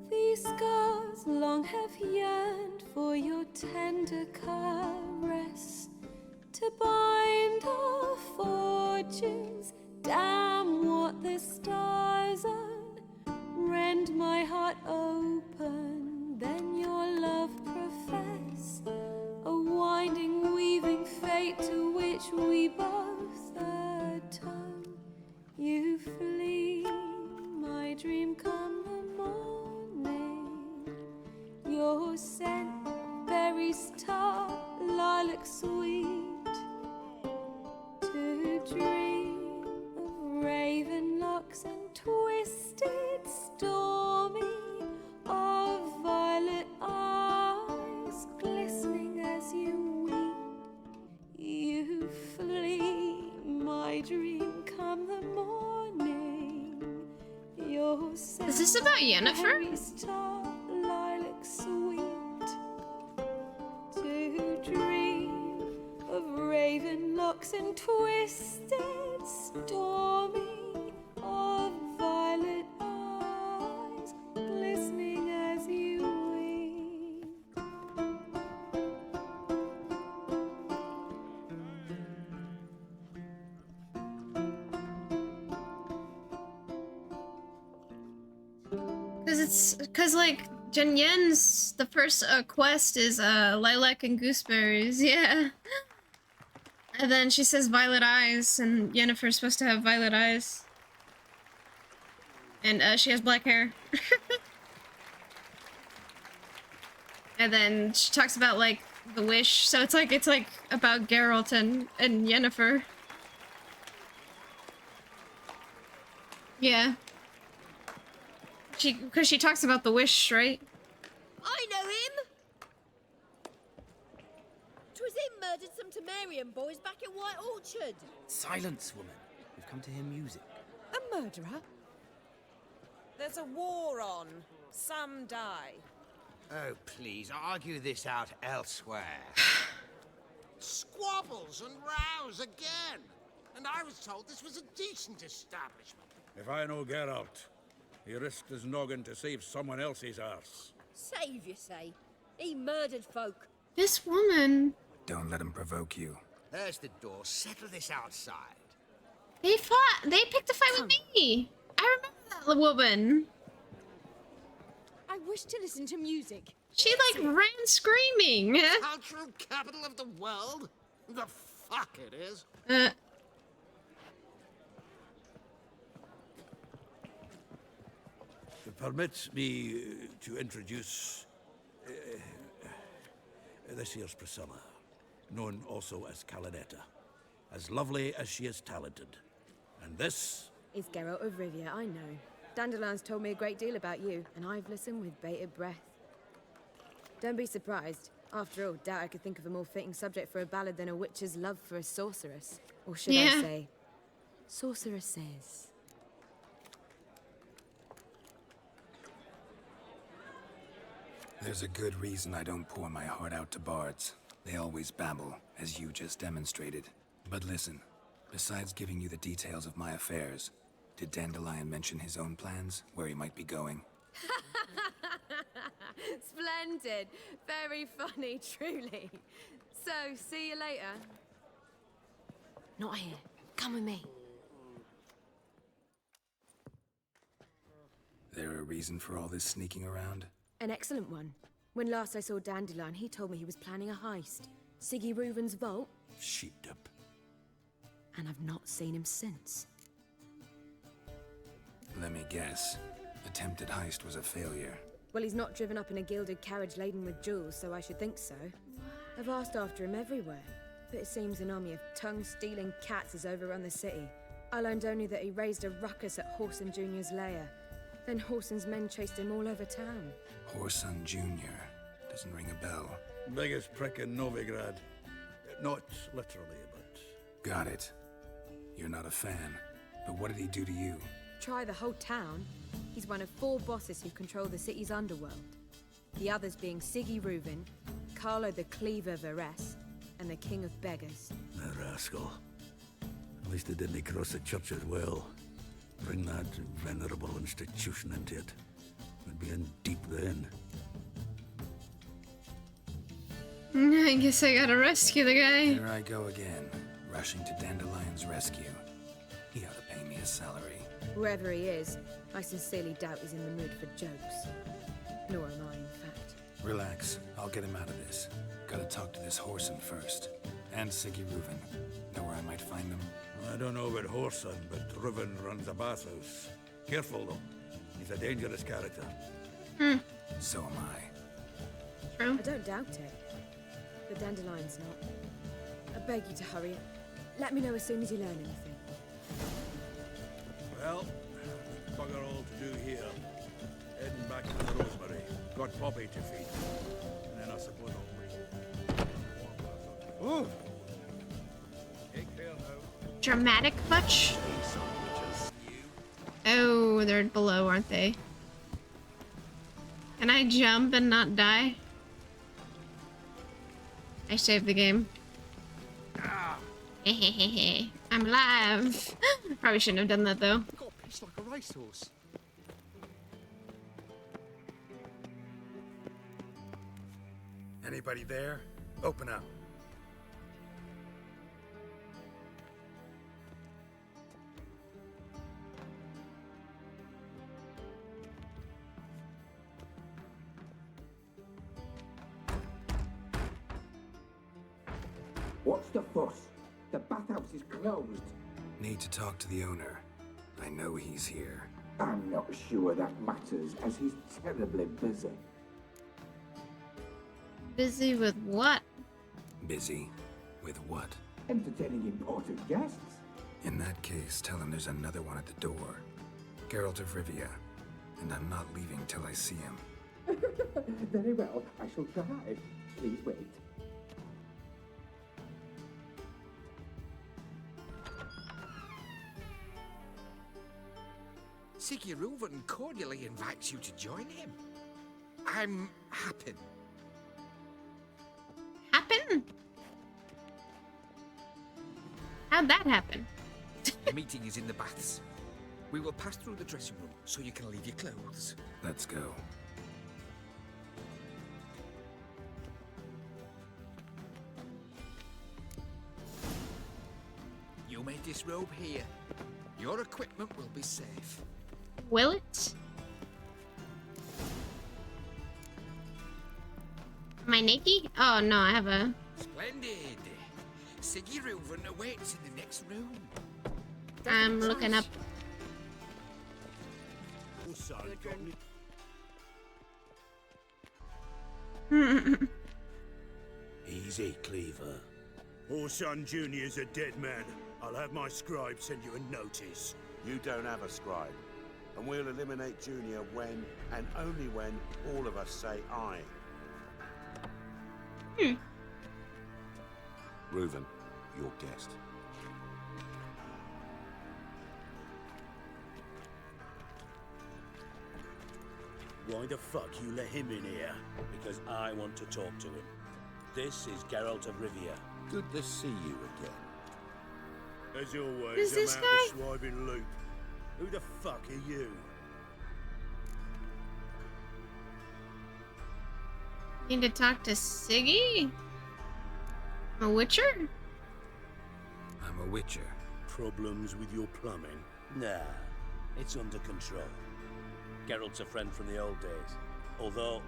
These scars long have yearned for your tender caress, to bind our fortunes. Damn what the stars own. Rend my heart open, then your love profess. A winding, weaving fate to which we both atone. You flee, my dream come the morning. Your scent, berries tart, lilac sweet. To dream of raven locks and twisted, stormy, of violet eyes glistening as you weep. You flee, my dream come the morning. Your scent, Is this about Yennefer? berries tart, lilac sweet. To dream of raven locks and twisted, stormy, of violet eyes glistening as you weep. Cause like Jen Yen's the first quest is lilac and gooseberries, yeah. And then she says violet eyes, and Yennefer's supposed to have violet eyes. And she has black hair. And then she talks about like the wish, so it's like about Geralt and Yennefer. Yeah. Because she talks about the wish, right? I know him! 'Twas him murdered some Temerian boys back at White Orchard. Silence, woman. We've come to hear music. A murderer? There's a war on. Some die. Oh, please, argue this out elsewhere. Squabbles and rows again! And I was told this was a decent establishment. If I know Geralt, he risked his noggin to save someone else's arse. Save, you say? He murdered folk. This woman. Don't let him provoke you. There's the door. Settle this outside. They fought. They picked a fight with me. I remember that woman. I wish to listen to music. She like ran screaming. Cultural capital of the world? The fuck it is. Permit me to introduce this here's Priscilla, known also as Calinetta. As lovely as she is talented. And this is Geralt of Rivia, I know. Dandelion's told me a great deal about you, and I've listened with bated breath. Don't be surprised. After all, doubt I could think of a more fitting subject for a ballad than a witch's love for a sorceress. Or should I say, sorceresses. There's a good reason I don't pour my heart out to bards. They always babble, as you just demonstrated. But listen, besides giving you the details of my affairs, did Dandelion mention his own plans, where he might be going? Splendid. Very funny, truly. So, see you later. Not here. Come with me. There a reason for all this sneaking around? An excellent one. When last I saw Dandelion, he told me he was planning a heist. Siggy Reuven's vault. Sheeped up. And I've not seen him since. Let me guess. Attempted heist was a failure. Well, he's not driven up in a gilded carriage laden with jewels, so I should think so. I've asked after him everywhere, but it seems an army of tongue-stealing cats has overrun the city. I learned only that he raised a ruckus at Whoreson Jr.'s lair. Then Whoreson's men chased him all over town. Whoreson Jr. Doesn't ring a bell. Biggest prick in Novigrad. Not literally, but... Got it. You're not a fan. But what did he do to you? Try the whole town. He's one of 4 bosses who control the city's underworld. The others being Siggy Reuven, Carlo the Cleaver Varese, and the King of Beggars. The rascal. At least they didn't cross the church as well. Bring that venerable institution into it. We'd be in deep then. I guess I gotta rescue the guy. Here I go again, rushing to Dandelion's rescue. He ought to pay me a salary. Whoever he is, I sincerely doubt he's in the mood for jokes. Nor am I, in fact. Relax, I'll get him out of this. Gotta talk to this Whoreson first. And Siggy Reuven. Know where I might find them? I don't know about Whoreson, but Reuven runs a bathhouse. Careful, though. He's a dangerous character. So am I. True. I don't doubt it. But Dandelion's not. I beg you to hurry up. Let me know as soon as you learn anything. Well, bugger all to do here. Heading back to the Rosemary. Got Poppy to feed. And then I suppose I'll... Ooh! Take care now. Dramatic much? Oh, they're below, aren't they? Can I jump and not die? I saved the game. Hehehe. I'm alive. Probably shouldn't have done that though. Got pissed like a racehorse. Anybody there? Open up. What's the fuss? The bathhouse is closed. Need to talk to the owner. I know he's here. I'm not sure that matters, as he's terribly busy. Busy with what? Busy? With what? Entertaining important guests. In that case, tell him there's another one at the door. Geralt of Rivia. And I'm not leaving till I see him. Very well, I shall try. Please wait. Siggy Reuven cordially invites you to join him. I'm happy. Happen? How'd that happen? The meeting is in the baths. We will pass through the dressing room so you can leave your clothes. Let's go. You may disrobe here. Your equipment will be safe. Will it? Am I naked? Oh no, I have a... Splendid. Siggy Reuven awaits in the next room. I'm looking up. Easy, Cleaver. Orson Jr.'s a dead man. I'll have my scribe send you a notice. You don't have a scribe. And we'll eliminate Junior when, and only when, all of us say aye. Reuven, your guest. Why the fuck you let him in here? Because I want to talk to him. This is Geralt of Rivia. Good to see you again. As always, Who's this I'm guy? out the swiping loop. Who the fuck are you? Need to talk to Siggy? A witcher? I'm a witcher. Problems with your plumbing? Nah, it's under control. Geralt's a friend from the old days. Although...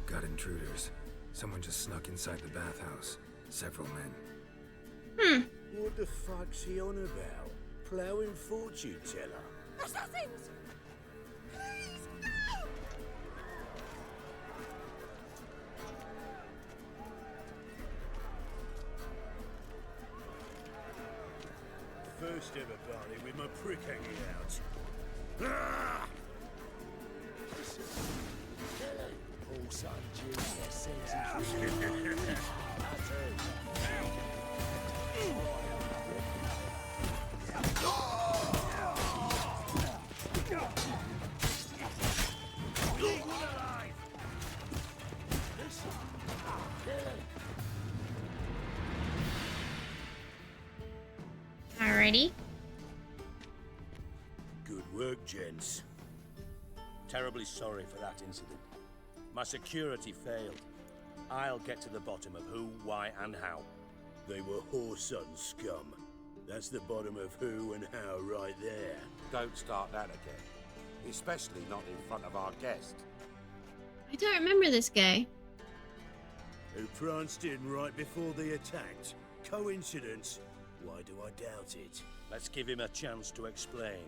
Got intruders. Someone just snuck inside the bathhouse. Several men. What the fuck's he on about? Plowing fortune teller? Assassins! Please, no! First ever party with my prick hanging out. Ah! Orson Jr. says he's Alrighty. Good work, gents. Terribly sorry for that incident. My security failed. I'll get to the bottom of who, why, and how. They were Whoreson scum. That's the bottom of who and how right there. Don't start that again. Especially not in front of our guest. I don't remember this guy. Who pranced in right before they attacked. Coincidence? Why do I doubt it? Let's give him a chance to explain.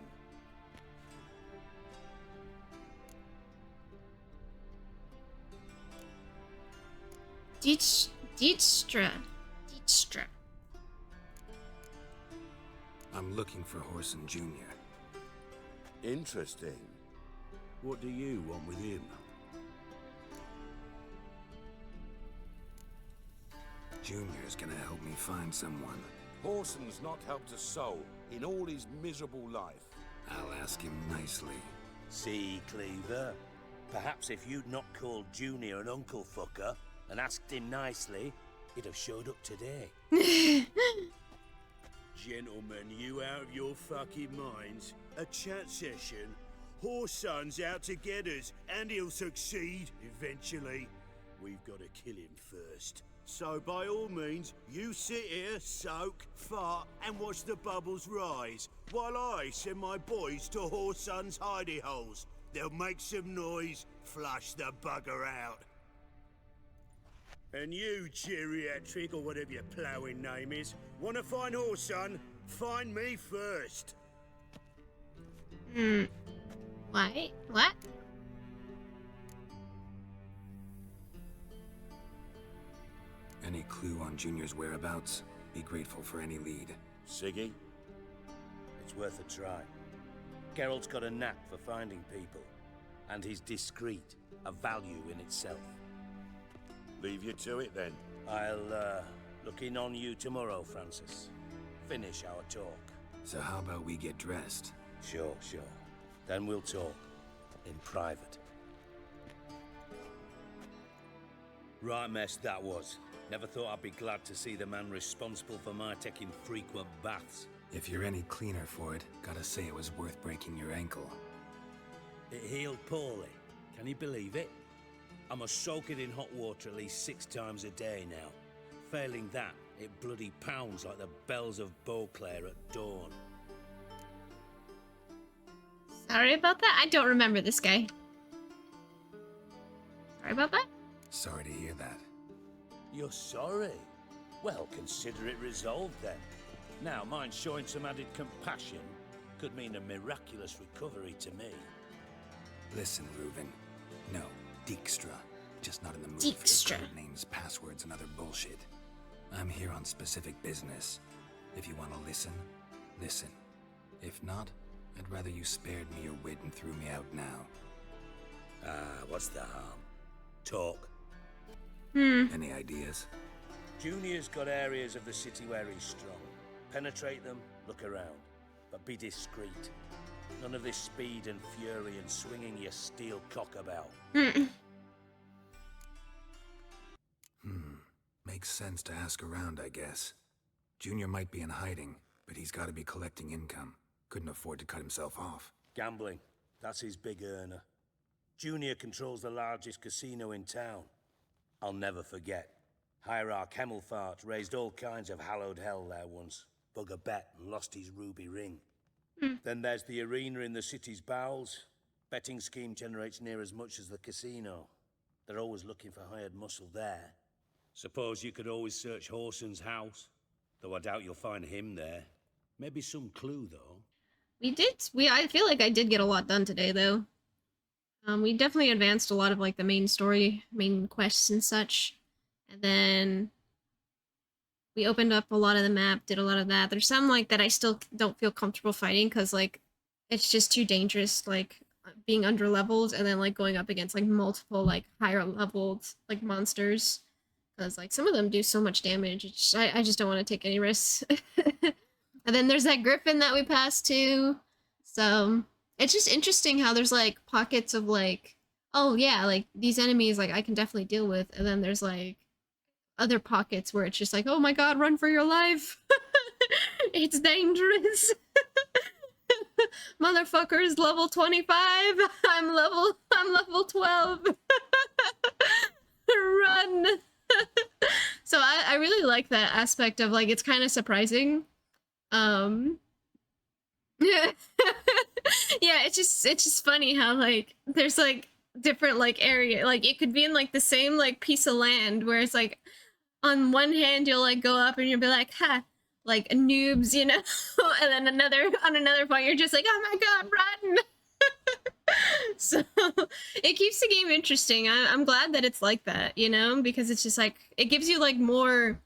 Dijkstra. I'm looking for Whoreson Jr. Interesting. What do you want with him? Junior's gonna help me find someone. Whoreson's not helped a soul in all his miserable life. I'll ask him nicely. See, Cleaver? Perhaps if you'd not called Junior an uncle fucker and asked him nicely, he'd have showed up today. Gentlemen, you out of your fucking minds? A chat session? Whoreson's out to get us, and he'll succeed eventually. We've got to kill him first. So by all means, you sit here, soak, fart, and watch the bubbles rise, while I send my boys to Whoreson's hidey holes. They'll make some noise, flush the bugger out. And you, geriatric, or whatever your ploughing name is, want to find Whoreson? Find me first. Why? What? Any clue on Junior's whereabouts? Be grateful for any lead. Siggy? It's worth a try. Geralt's got a knack for finding people. And he's discreet, a value in itself. Leave you to it then. I'll, look in on you tomorrow, Francis. Finish our talk. So how about we get dressed? Sure. Then we'll talk. In private. Right mess that was. Never thought I'd be glad to see the man responsible for my taking frequent baths. If you're any cleaner for it, gotta say it was worth breaking your ankle. It healed poorly. Can you believe it? I must soak it in hot water at least 6 times a day now. Failing that, it bloody pounds like the bells of Beauclair at dawn. Sorry about that. I don't remember this guy. Sorry about that. Sorry to hear that. You're sorry? Well, consider it resolved then. Now, mind showing some added compassion could mean a miraculous recovery to me. Listen, Reuven. No, Dijkstra. Just not in the mood Dijkstra. for code names, passwords, and other bullshit. I'm here on specific business. If you want to listen, listen. If not, I'd rather you spared me your wit and threw me out now. What's the harm? Talk. Any ideas? Junior's got areas of the city where he's strong. Penetrate them, look around. But be discreet. None of this speed and fury and swinging your steel cock about. Makes sense to ask around, I guess. Junior might be in hiding, but he's got to be collecting income. Couldn't afford to cut himself off. Gambling. That's his big earner. Junior controls the largest casino in town. I'll never forget. Hierarch Hemmelfart raised all kinds of hallowed hell there once. Bug a bet and lost his ruby ring. Then there's the arena in the city's bowels. Betting scheme generates near as much as the casino. They're always looking for hired muscle there. Suppose you could always search Horson's house. Though I doubt you'll find him there. Maybe some clue, though. I feel like I did get a lot done today, though. We definitely advanced a lot of, like, the main story, main quests and such. And then we opened up a lot of the map, did a lot of that. There's some, like, that I still don't feel comfortable fighting, because, like, it's just too dangerous, like, being under-leveled and then, like, going up against, like, multiple, like, higher-leveled, like, monsters. Because, like, some of them do so much damage. I just don't want to take any risks. And then there's that griffin that we passed too. So it's just interesting how there's, like, pockets of, like, oh yeah, like, these enemies, like, I can definitely deal with. And then there's, like, other pockets where it's just like, oh my god, run for your life. It's dangerous. Motherfucker's level 25. I'm level 12. Run. So I really like that aspect of, like, it's kind of surprising. Yeah. Yeah, it's just funny how, like, there's, like, different, like, area, like, it could be in, like, the same, like, piece of land where it's like on one hand you'll, like, go up and you'll be like, ha, like, noobs, you know. And then on another point you're just like, oh my god, run. So it keeps the game interesting. I'm glad that it's like that, you know, because it's just like, it gives you, like, more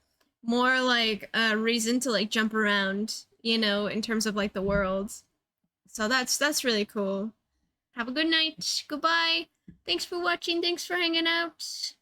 like reason to, like, jump around, you know, in terms of, like, the world. So that's really cool. Have a good night. Goodbye. Thanks for watching. Thanks for hanging out.